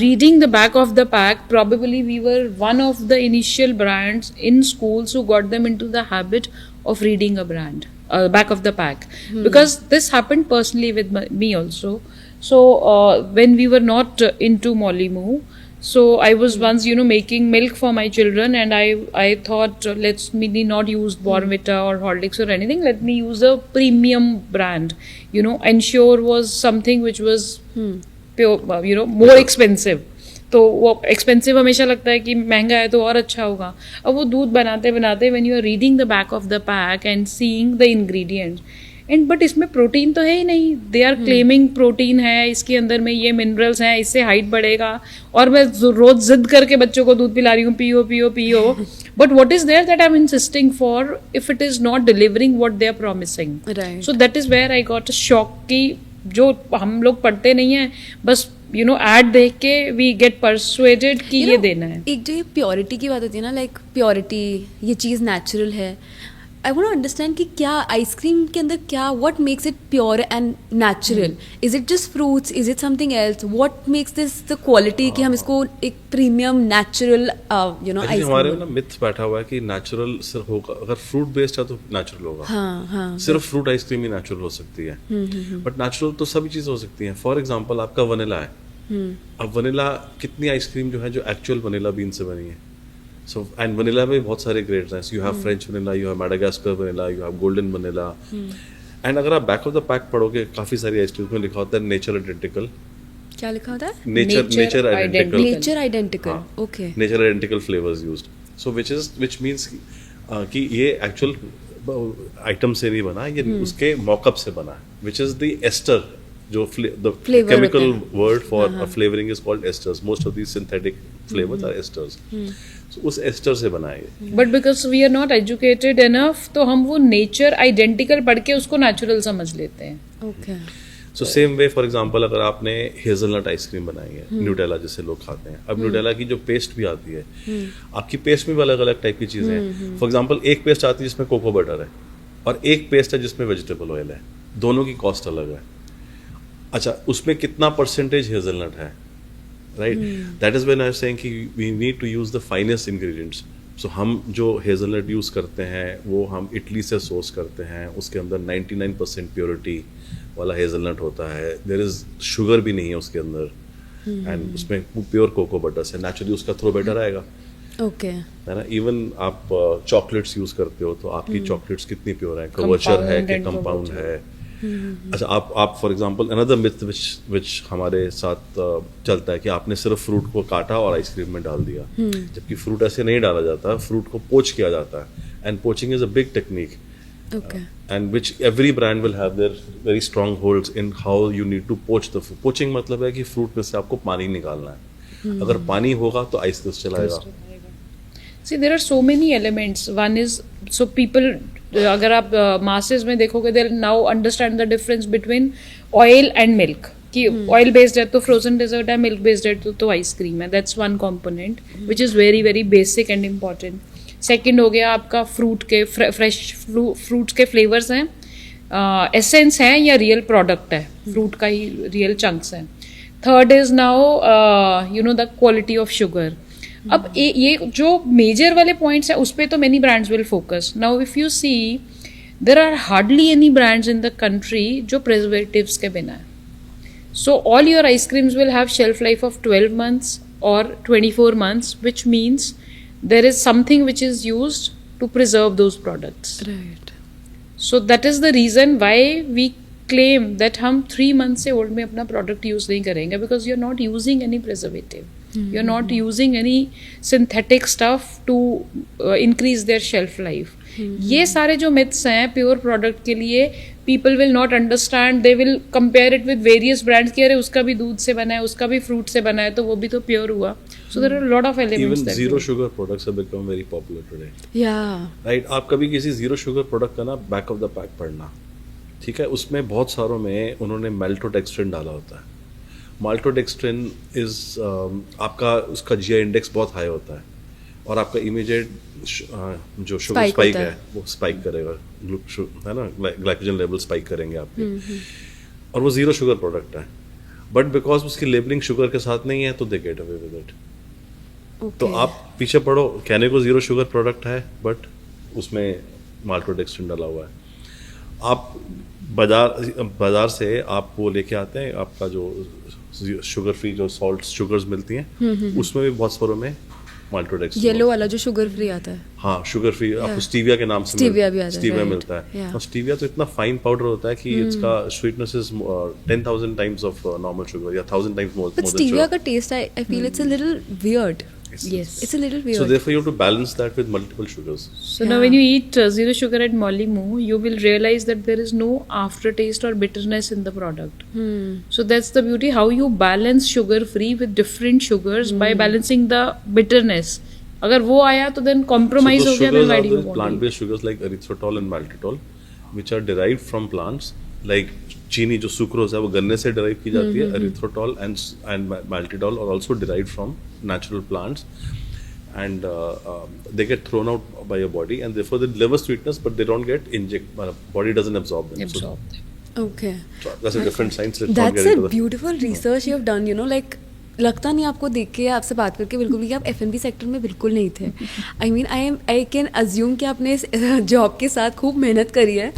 reading the back of the pack, probably we were one of the initial brands in schools who got them into the habit of reading a brand, back of the pack. Because this happened personally with me also. So, when we were not into Mollymoo, so I was once, you know, making milk for my children, and I thought, let's me not use Bournvita or Horlicks or anything. Let me use a premium brand. You know, Ensure was something which was pure, you know, more expensive. तो वो expensive हमेशा लगता है कि महंगा है तो और अच्छा होगा. अब वो दूध बनाते बनाते when you are reading the back of the pack and seeing the ingredients, and but इसमें प्रोटीन तो है ही नहीं. दे आर क्लेमिंग प्रोटीन है, इसके अंदर में ये मिनरल्स हैं, इससे हाइट बढ़ेगा, और मैं रोज जिद करके बच्चों को दूध पिला रही हूँ, पियो पियो पियो. But what is there that I am insisting for if it is not delivering what they are promising. Right. So that is where I got a shock कि जो हम लोग पढ़ते नहीं है, बस यू नो एड देख के वी गेट परसुएटेड कि ये देना है. एक जो ये प्योरिटी की बात होती है ना, लाइक प्योरिटी, ये चीज़ नेचुरल है. I want to understand कि क्या आइसक्रीम के अंदर क्या what makes it pure and natural? Is it just fruits? Is it something else? What makes this the quality कि हम इसको एक premium natural Actually, हमारे आइसक्रीम? ना मिथ बैठा हुआ है कि नेचुरल सिर्फ होगा, अगर फ्रूट बेस्ड है तो नेचुरल होगा। हाँ हाँ सिर्फ फ्रूट आइसक्रीम ही नेचुरल हो सकती है, बट नेचुरल तो सभी चीज़ हो सकती हैं। फॉर एग्जांपल आपका वनीला है, अब वनीला कितनी आइसक्रीम जो है जो एक्चुअल वनीला बीन से बनी है। सो एंड वनीला में बहुत सारे ग्रेड्स हैं। You have French vanilla, you have Madagascar vanilla, you have golden vanilla. And अगर आप बैक ऑफ द पैक पढ़ोगे, काफ़ी सारी आइसक्रीम में लिखा होता है नेचर आइडेंटिकल। क्या लिखा होता है? Nature identical, nature identical. Okay. Nature identical flavours used. So which means कि ये एक्चुअल आइटम से नहीं बना, ये उसके मॉकअप से बना है, विच इज द एस्टर, जो द Flavor केमिकल होता है। Word for flavouring is called esters. Most of these synthetic flavours are esters. So उस एस्टर से बना है ये। But because we are not educated enough, तो हम वो नेचर आइडेंटिकल पढ़ के उसको नेचुरल समझ लेते हैं। Okay. So same way for example अगर आपने हेजलनट आइसक्रीम बनाई है, न्यूटेला जिसे लोग खाते हैं, अब न्यूटेला की जो पेस्ट भी आती है, आपकी पेस्ट में भी अलग अलग टाइप की चीज़ें हैं। फॉर एग्जांपल एक पेस्ट आती है जिसमें कोको बटर है, और एक पेस्ट है जिसमें वेजिटेबल ऑयल है। दोनों की कॉस्ट अलग है। अच्छा, उसमें कितना परसेंटेज हेजलनट है, right? That is when I am saying कि we need to use the finest ingredients. So हम जो हेजलनट यूज़ करते हैं वो हम इटली से सोर्स करते हैं, उसके अंदर 99% प्योरिटी वाला हेजलनट होता है। देयर इज शुगर भी नहीं है उसके अंदर, एंड उसमें प्योर कोको बटर से नेचुरली उसका थ्रो बेटर आएगा, ओके। है ना? इवन आप चॉकलेट्स यूज करते हो तो आपकी चॉकलेट्स कितनी प्योर है, कवर्चर है कि कंपाउंड है। अच्छा, आप फॉर एग्जांपल अनदर मिथ विच हमारे साथ चलता है कि आपने सिर्फ फ्रूट को काटा और आइसक्रीम में डाल दिया, जबकि फ्रूट ऐसे नहीं डाला जाता। फ्रूट को पोच किया जाता है, and poaching is a big technique, Okay. and which every brand will have their very strong holds in how you need to poach the fruit. Poaching मतलब है कि फ्रूट में से आपको पानी निकालना है। अगर पानी होगा तो आइस तेज चलाएगा। See, there are so many elements. One is, so people, अगर आप masses में देखोगे, they'll now understand the difference between oil and milk. कि oil based है तो frozen dessert है, milk based है तो ice cream है. That's one component which is very very basic and important. Second हो गया आपका फ्रूट के फ्रेश फ्रूट्स के फ्लेवर्स हैं, एसेंस हैं या रियल प्रोडक्ट है, फ्रूट का ही रियल चंक्स हैं। Third is now the quality of sugar. अब ये जो मेजर वाले पॉइंट्स हैं उस पर तो many brands will focus. Now if you see, there are hardly any brands in the country जो प्रिजर्वेटिव्स के बिना है। So all your ice creams will have shelf life of 12 months और 24 months, which means there is something which is used to preserve those products. Right. So that is the reason why we claim that हम 3 months से old में अपना product use नहीं करेंगे, because you're not using any preservative. You're not using any synthetic stuff to increase their shelf life. ये सारे जो myths हैं प्योर प्रोडक्ट के लिए, people will not understand. They will compare it with various brands कि अरे उसका भी दूध से बना है, उसका भी फ्रूट से बना है, तो वो भी तो प्योर हुआ. So there are a lot of elements. Even zero sugar products have become very popular today. Yeah. Right? आप कभी किसी जीरो शुगर प्रोडक्ट का ना बैक ऑफ द पैक पढ़ना, ठीक है? उसमें बहुत सारों में उन्होंने माल्टोडेक्स्ट्रिन डाला होता है. माल्टोडेक्स्ट्रिन इज आपका उसका GI इंडेक्स बहुत हाई होता है, और आपका इमीडिएट जो शुगर स्पाइक है वो स्पाइक करेगा, है ना, ग्लाइकोजन लेवल स्पाइक करेंगे आपके, और वो जीरो शुगर प्रोडक्ट है. बट बिकॉज उसकी लेबलिंग शुगर के साथ नहीं है तो they get away with it. तो आप पीछे पढ़ो, कहने को जीरो शुगर प्रोडक्ट है बट उसमें माल्टोडेक्स्ट्रिन डाला हुआ है. आप बाजार से आप वो लेके आते हैं, आपका जो शुगर फ्री जो सॉल्ट शुगर्स मिलती हैं, उसमें भी बहुत सारों में माल्टोडेक्स्ट्रिन, येलो वाला जो शुगर फ्री आता है. हाँ, शुगर फ्री. आपको स्टीविया के नाम से स्टीविया भी आता है, स्टीविया right. मिलता है. Yeah. और स्टीविया तो इतना फाइन पाउडर होता है कि इसका sweetness is 10,000 times of normal sugar, या 1,000 times more But then stevia sugar. का taste, I feel it's a little weird. Yes. It's a little weird. So therefore you have to balance that with multiple sugars. So now when you eat zero sugar at Molly Moo, you will realize that there is no aftertaste or bitterness in the product. So that's the beauty, how you balance sugar free with different sugars by balancing the bitterness. अगर वो आया तो then compromise so हो गया, then why do you want plant-based sugars like erythritol and maltitol, which are derived from plants. Like चीनी जो sucrose है वो गन्ने से derive की जाती है. erythritol and maltitol are also derived from natural plants, and they get thrown out by your body, and therefore they deliver sweetness, but they don't get body doesn't absorb them. Absorb them. Okay. So that's a different science. Let's not That's get a into the beautiful research you have done, you know, like लगता नहीं आपको देख के आपसे बात करके बिल्कुल भी कि आप F&B सेक्टर में बिल्कुल नहीं थे. आई कैन अज्यूम कि आपने इस जॉब के साथ खूब मेहनत करी है,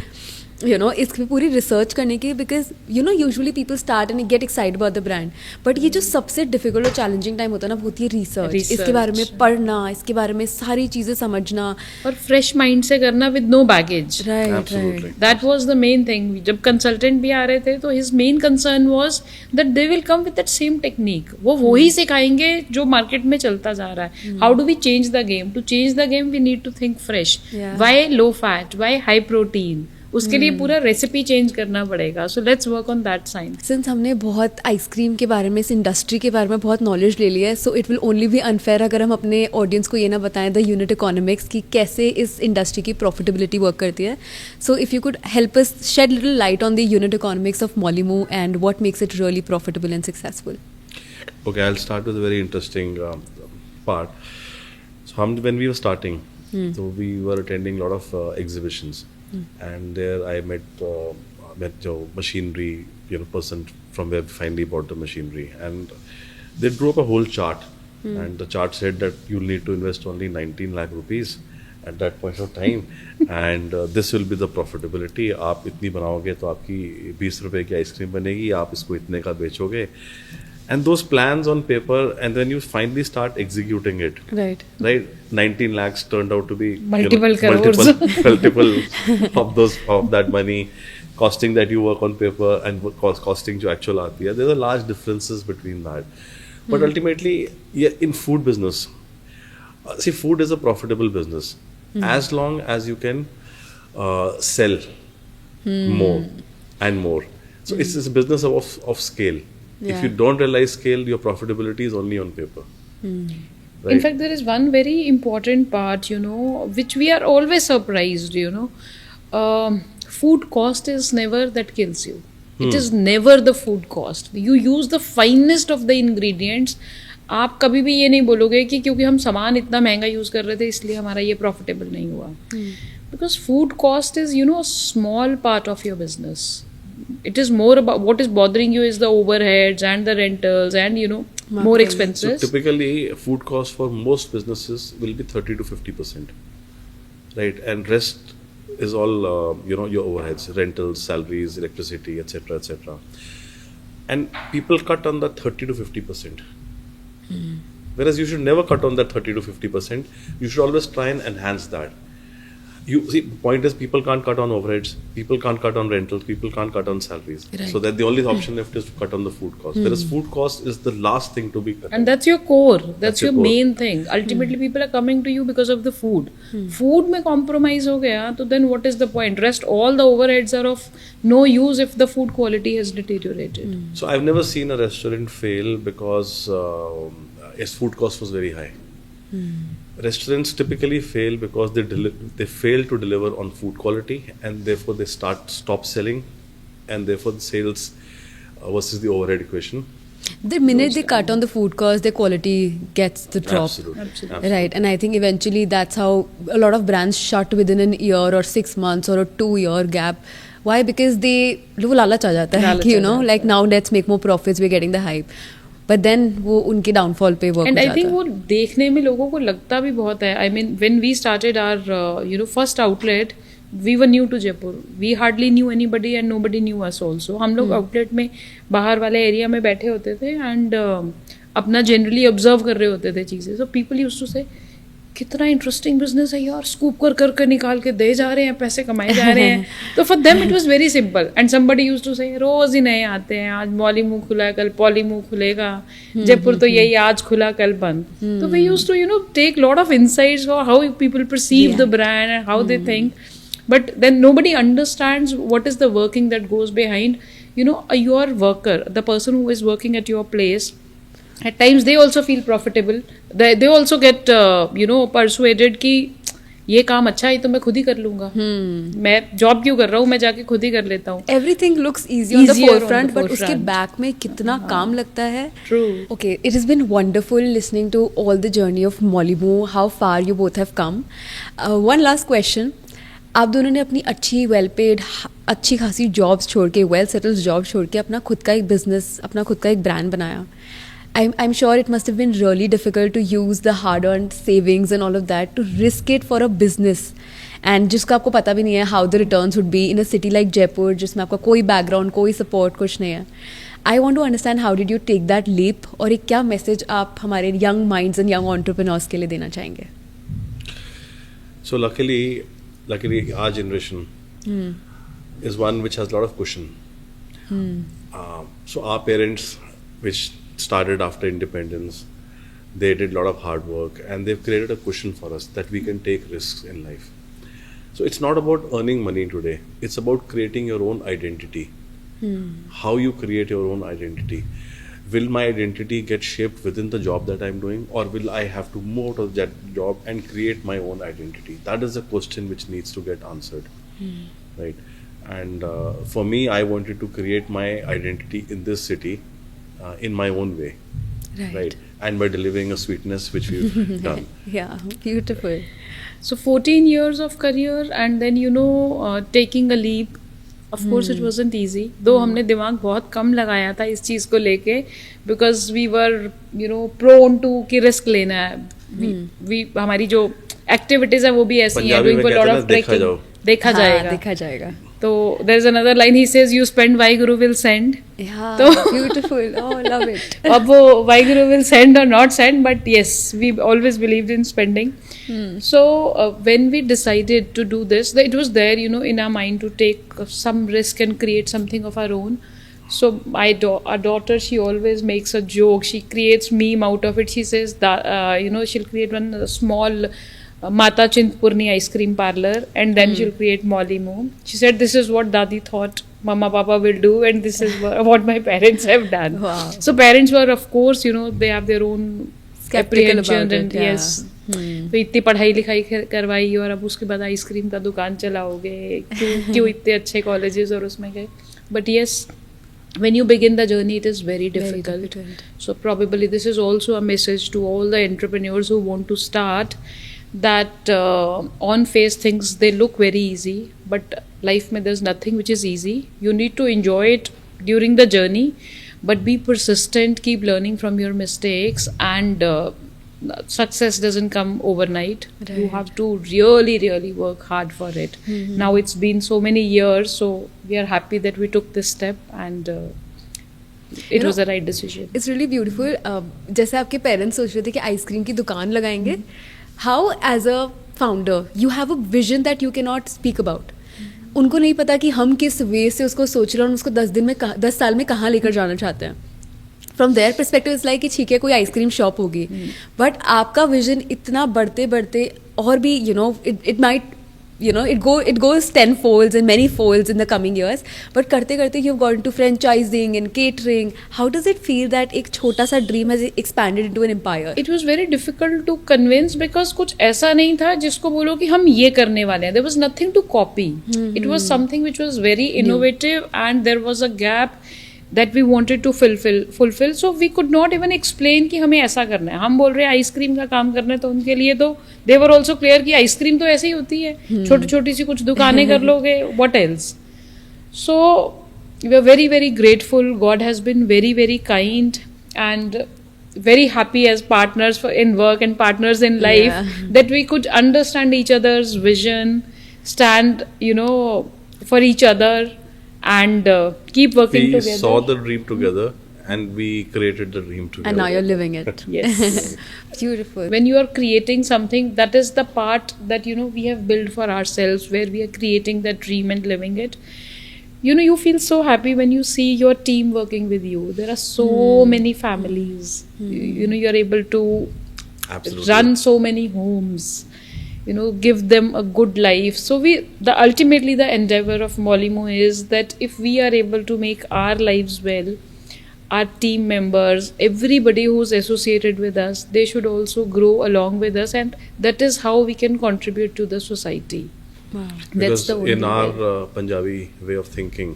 यू नो, इसकी पूरी रिसर्च करने की, because you know usually people start and get excited about the brand, but ये जो सबसे डिफिकल्ट और चैलेंजिंग टाइम होता है ना, वो होती है रिसर्च, इसके बारे में पढ़ना, इसके बारे में सारी चीज़ें समझना, और फ्रेश माइंड से करना with no baggage. Right Absolutely. Right. That was the main thing. जब कंसल्टेंट भी आ रहे थे तो his main concern was that they will come with that same technique. वो वही सिखाएंगे जो मार्केट में चलता जा रहा है. How do we change the game? To change the game we need to think fresh. Yeah. Why low fat? Why high protein? उसके लिए पूरा रेसिपी चेंज करना पड़ेगा. So let's work on that science. Since हमने बहुत ice cream के बारे में, इस इंडस्ट्री के बारे में बहुत नॉलेज ले लिया है, so it will only B unfair अगर हम अपने ऑडियंस को ये ना बताएं द यूनिट इकोनॉमिक्स की कैसे इस इंडस्ट्री की प्रॉफिटेबिलिटी वर्क करती है. So if you could help us shed little light on the unit economics of Mollymoo and what makes it really profitable and successful. Okay, I'll start with a very interesting part. So, when we were starting, so we were attending a lot of exhibitions, and there I met the machinery, person from where we finally bought the machinery, and they drew up a whole chart, and the chart said that you'll need to invest only 19 lakh rupees at that point of time, and this will be the profitability. आप इतनी बनाओगे तो आपकी 20 रुपए की ice cream बनेगी, आप इसको इतने का बेचोगे. And those plans on paper, and when you finally start executing it, Right. 19 lakhs turned out to be Multiple crores. multiple of that money, costing that you work on paper and costing to actual RPA. There's a large differences between that. But ultimately, yeah, in food business, see, food is a profitable business as long as you can sell more and more. So it's a business of scale. If Yeah. you don't realize scale, your profitability is only on paper. Right? In fact, there is one very important part, which we are always surprised, food cost is never that kills you. It is never the food cost. You use the finest of the ingredients. आप कभी भी ये नहीं बोलोगे कि क्योंकि हम सामान इतना महंगा यूज कर रहे थे इसलिए हमारा ये प्रॉफिटेबल नहीं हुआ. Because food cost is, a small part of your business. It is more about what is bothering you is the overheads and the rentals and more expenses. So typically, food cost for most businesses will be 30 to 50%, right? And rest is all your overheads, rentals, salaries, electricity, etc., etc. And people cut on that 30 to 50%. Whereas you should never cut on that 30 to 50%. You should always try and enhance that. You see, the point is people can't cut on overheads, people can't cut on rentals, people can't cut on salaries. Right. So that the only option left is to cut on the food cost. Whereas food cost is the last thing to be cut. And that's your core. That's your your core. main thing. Ultimately, people are coming to you because of the food. Food में compromise हो गया, तो then what is the point? Rest all the overheads are of no use if the food quality has deteriorated. So I've never seen a restaurant fail because its food cost was very high. Restaurants typically fail because they fail to deliver on food quality, and therefore they stop selling, and therefore the sales versus the overhead equation. The minute they cut on the food cost, their quality gets the drop. Absolutely. Right, and I think eventually that's how a lot of brands shut within an year or 6 months or a 2-year gap. Why? Because वो लालच आ जाता है कि like now let's make more profits, we're getting the hype. But then वो उनके downfall पे work And हो I जाता think है. वो देखने में लोगों को लगता भी बहुत है. I mean, when we started our first outlet, we were new to Jaipur. We hardly knew anybody and nobody knew us also. हम लोग आउटलेट में बाहर वाले एरिया में बैठे होते थे and अपना जनरली ऑब्जर्व कर रहे होते थे चीज़ें. So people used to say, कितना इंटरेस्टिंग बिजनेस है यार, स्कूप कर निकाल के दे जा रहे हैं, पैसे कमाए जा रहे हैं. तो for them it was very simple. And somebody used to say रोज ही नए आते हैं, आज मॉलीमू खुला है, कल पॉलीमू खुलेगा, जयपुर तो यही आज खुला कल बंद. तो we used to take lot of insights for how people perceive the brand and how they think. But then nobody understands what is the working that goes behind. Your worker, the person who is working at your place, at times they also feel profitable. They also get persuaded कि ये काम अच्छा है तो मैं खुद ही कर लूंगा, मैं जॉब क्यों कर रहा हूँ, मैं जाके खुद ही कर लेता हूँ. Everything looks easy on the Easier on the forefront, but उसके forefront. back में कितना काम लगता है. True. Okay, it has been wonderful listening to all the journey of Mollymoo, how far you both have come. One last question. आप दोनों ने अपनी अच्छी वेल पेड अच्छी खासी जॉब्स छोड़ के वेल सेटल्ड जॉब छोड़ के अपना खुद का एक बिजनेस अपना खुद का एक ब्रांड बनाया. I'm sure it must have been really difficult to use the hard-earned savings and all of that to risk it for a business. And जिसका आपको पता भी नहीं है how the returns would be in a city like Jaipur जिसमें आपका कोई background कोई support कुछ नहीं है. I want to understand how did you take that leap और एक क्या message आप हमारे young minds and young entrepreneurs के लिए देना चाहेंगे? So luckily our generation is one which has a lot of cushion. So our parents, which started after independence, they did a lot of hard work and they've created a cushion for us that we can take risks in life. So it's not about earning money today, it's about creating your own identity. How you create your own identity. Will my identity get shaped within the job that I'm doing, or will I have to move out of that job and create my own identity? That is a question which needs to get answered, right? And for me, I wanted to create my identity in this city in my own way, right? And by delivering a sweetness which we've done. Yeah, beautiful. So 14 years of career and then taking a leap. Of course it wasn't easy. Though हमने दिमाग बहुत कम लगाया था इस चीज़ को लेके, because we were prone to कि risk लेना है. We हमारी जो activities है वो भी ऐसी हैं, doing a lot of trekking. देखा जाएगा. तो there is another line, he says you spend, Vaheguru will send. Yeah, तो beautiful. Oh, love it. अब वो Vaheguru will send or not send, but yes, we always believed in spending. So when we decided to do this, it was there, in our mind to take some risk and create something of our own. So our daughter, she always makes a joke. She creates meme out of it. She says that she'll create one small Mata Chintpurni ice cream parlor, and then she'll create Mollymoo. She said, this is what Dadi thought Mama Papa will do, and this is what my parents have done. Wow. So parents were, of course, they have their own Skeptical apprehension about it, and yeah. yes. तो इतनी पढ़ाई लिखाई करवाई और अब उसके बाद ice cream का दुकान चलाओगे, क्यों इतने अच्छे कॉलेजेस और उसमें गए. But yes, when you begin the journey, it is very difficult. So probably this is also a message to all the entrepreneurs who want to start, that on face things, they look very easy, but life mein there's nothing which is easy. You need to enjoy it during the journey, but be persistent, keep learning from your mistakes, and success doesn't come overnight. Right. You have to really work hard for it. Now it's been so many years, so we are happy that we took this step, and it was the right decision. It's really beautiful. जैसे आपके parents सोच रहे थे कि ice cream की दुकान लगाएंगे, how as a founder you have a vision that you cannot speak about. उनको नहीं पता कि हम किस वे से उसको सोच रहे हैं और उसको 10 साल में कहाँ लेकर जाना चाहते हैं. From their perspective it's like कि ठीक है कोई आइसक्रीम शॉप होगी, बट आपका विजन इतना बढ़ते बढ़ते और भी it might it goes 10 folds and many folds in the coming years, but करते करते you've gone into franchising and catering. How does it feel that एक छोटा सा dream has expanded into an empire? It was very difficult to convince because कुछ ऐसा नहीं था जिसको बोलो कि हम ये करने वाले हैं. There was nothing to copy. It was something which was very innovative, and there was a gap that we wanted to fulfill. So we could not even explain कि हमें ऐसा करना है. हम बोल रहे हैं आइसक्रीम का काम करना है, तो उनके लिए तो they were also clear कि आइसक्रीम तो ऐसे ही होती है, छोटी छोटी सी कुछ दुकानें कर लोगे, what else? So we are very grateful. God has been very kind and very happy as partners in work and partners in life, that we could understand each other's vision, stand for each other, and keep working together. We saw the dream together and we created the dream together. And now you're living it. Yes. Beautiful. When you are creating something, that is the part that we have built for ourselves, where we are creating that dream and living it. You feel so happy when you see your team working with you. There are so many families. You are able to run so many homes. Give them a good life. So ultimately the endeavor of Mollymoo is that if we are able to make our lives well, our team members, everybody who's associated with us, they should also grow along with us, and that is how we can contribute to the society. That's Because the only in our way. Punjabi way of thinking,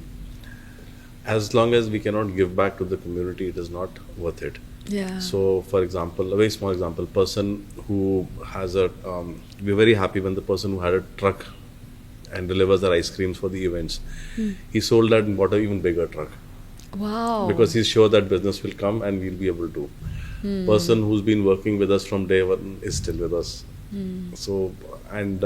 as long as we cannot give back to the community, it is not worth it. Yeah. So, for example, a very small example, person who has a, we're very happy when the person who had a truck and delivers their ice creams for the events, he sold that and bought an even bigger truck. Wow. Because he's sure that business will come and we'll be able to. Person who's been working with us from day one is still with us. So, and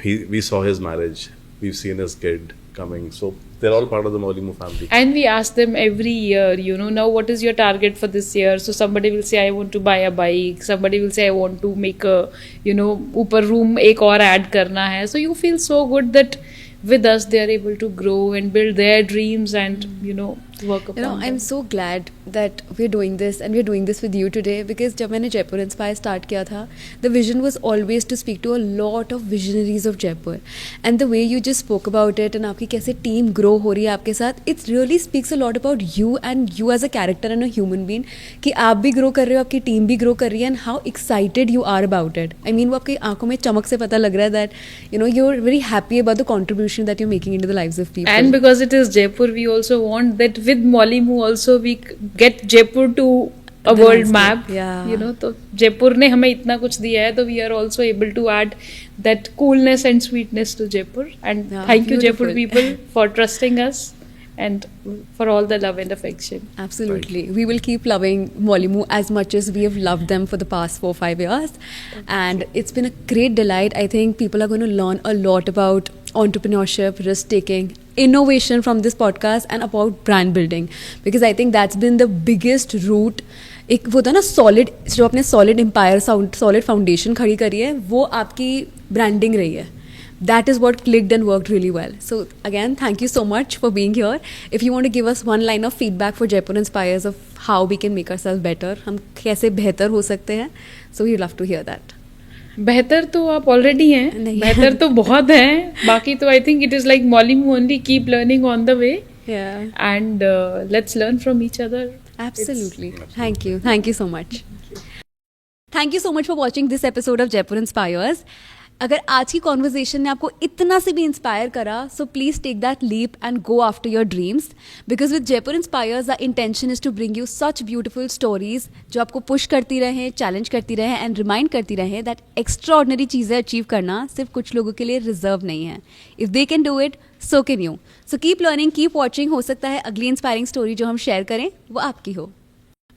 we saw his marriage, we've seen his kid coming. So they're all part of the Maulimu family. And we ask them every year, now what is your target for this year? So somebody will say, I want to buy a bike. Somebody will say, I want to make a, upper room ek aur add karna hai. So you feel so good that with us they are able to grow and build their dreams and, work upon them. I'm so glad that we're doing this and we're doing this with you today, because जब मैंने Jaipur Inspire start किया था, the vision was always to speak to a lot of visionaries of Jaipur, and the way you just spoke about it and आपकी कैसे team grow हो रही है आपके साथ, it really speaks a lot about you and you as a character and a human being, कि आप भी grow कर रहे हो, आपकी team भी grow कर रही है, and how excited you are about it. I mean वो आपकी आंखों में चमक से पता लग रहा है that you're very happy about the contribution that you're making into the lives of people. And because it is Jaipur, we also want that with Maulimu also we get Jaipur to a The world landscape, map. yeah. तो Jaipur ने हमें इतना कुछ दिया है, तो we are also able to add that coolness and sweetness to Jaipur. And Yeah, thank you Jaipur beautiful. people for trusting us and for all the love and affection. Absolutely. We will keep loving Maulimu as much as we have loved them for the past 4-5 years. And it's been a great delight. I think people are going to learn a lot about entrepreneurship, risk taking, innovation from this podcast and about brand building. Because I think that's been the biggest root. एक वो था ना solid, जो आपने solid empire solid foundation खड़ी करी है, वो आपकी ब्रांडिंग रही है. That is what clicked and worked really well. So again, thank you so much for being here. If you want to give us one line of feedback for Jaipur Inspires of how we can make ourselves better, हम कैसे बेहतर हो सकते हैं, so we'd love to hear that. बेहतर तो आप already हैं, नहीं। बेहतर तो बहुत हैं, बाकी तो I think it is like Maulimu only, keep learning on the way. Yeah. And let's learn from each other. Absolutely. Thank you. Thank you so much. Thank you so much for watching this episode of Jaipur Inspires. अगर आज की conversation ने आपको इतना से भी inspire करा, so please take that leap and go after your dreams, because with Jaipur inspires the intention is to bring you such beautiful stories जो आपको पुश करती रहें, चैलेंज करती रहें एंड रिमाइंड करती रहें दैट एक्स्ट्रा ऑर्डिनरी चीज़ें अचीव करना सिर्फ कुछ लोगों के लिए रिजर्व नहीं है. If they can do it, so can you. So keep learning, keep watching. हो सकता है अगली इंस्पायरिंग स्टोरी जो हम शेयर करें वो आपकी हो.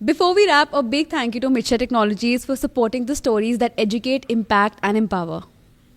Before we wrap, a big thank you to Mitcha Technologies for supporting the stories that educate, impact and empower.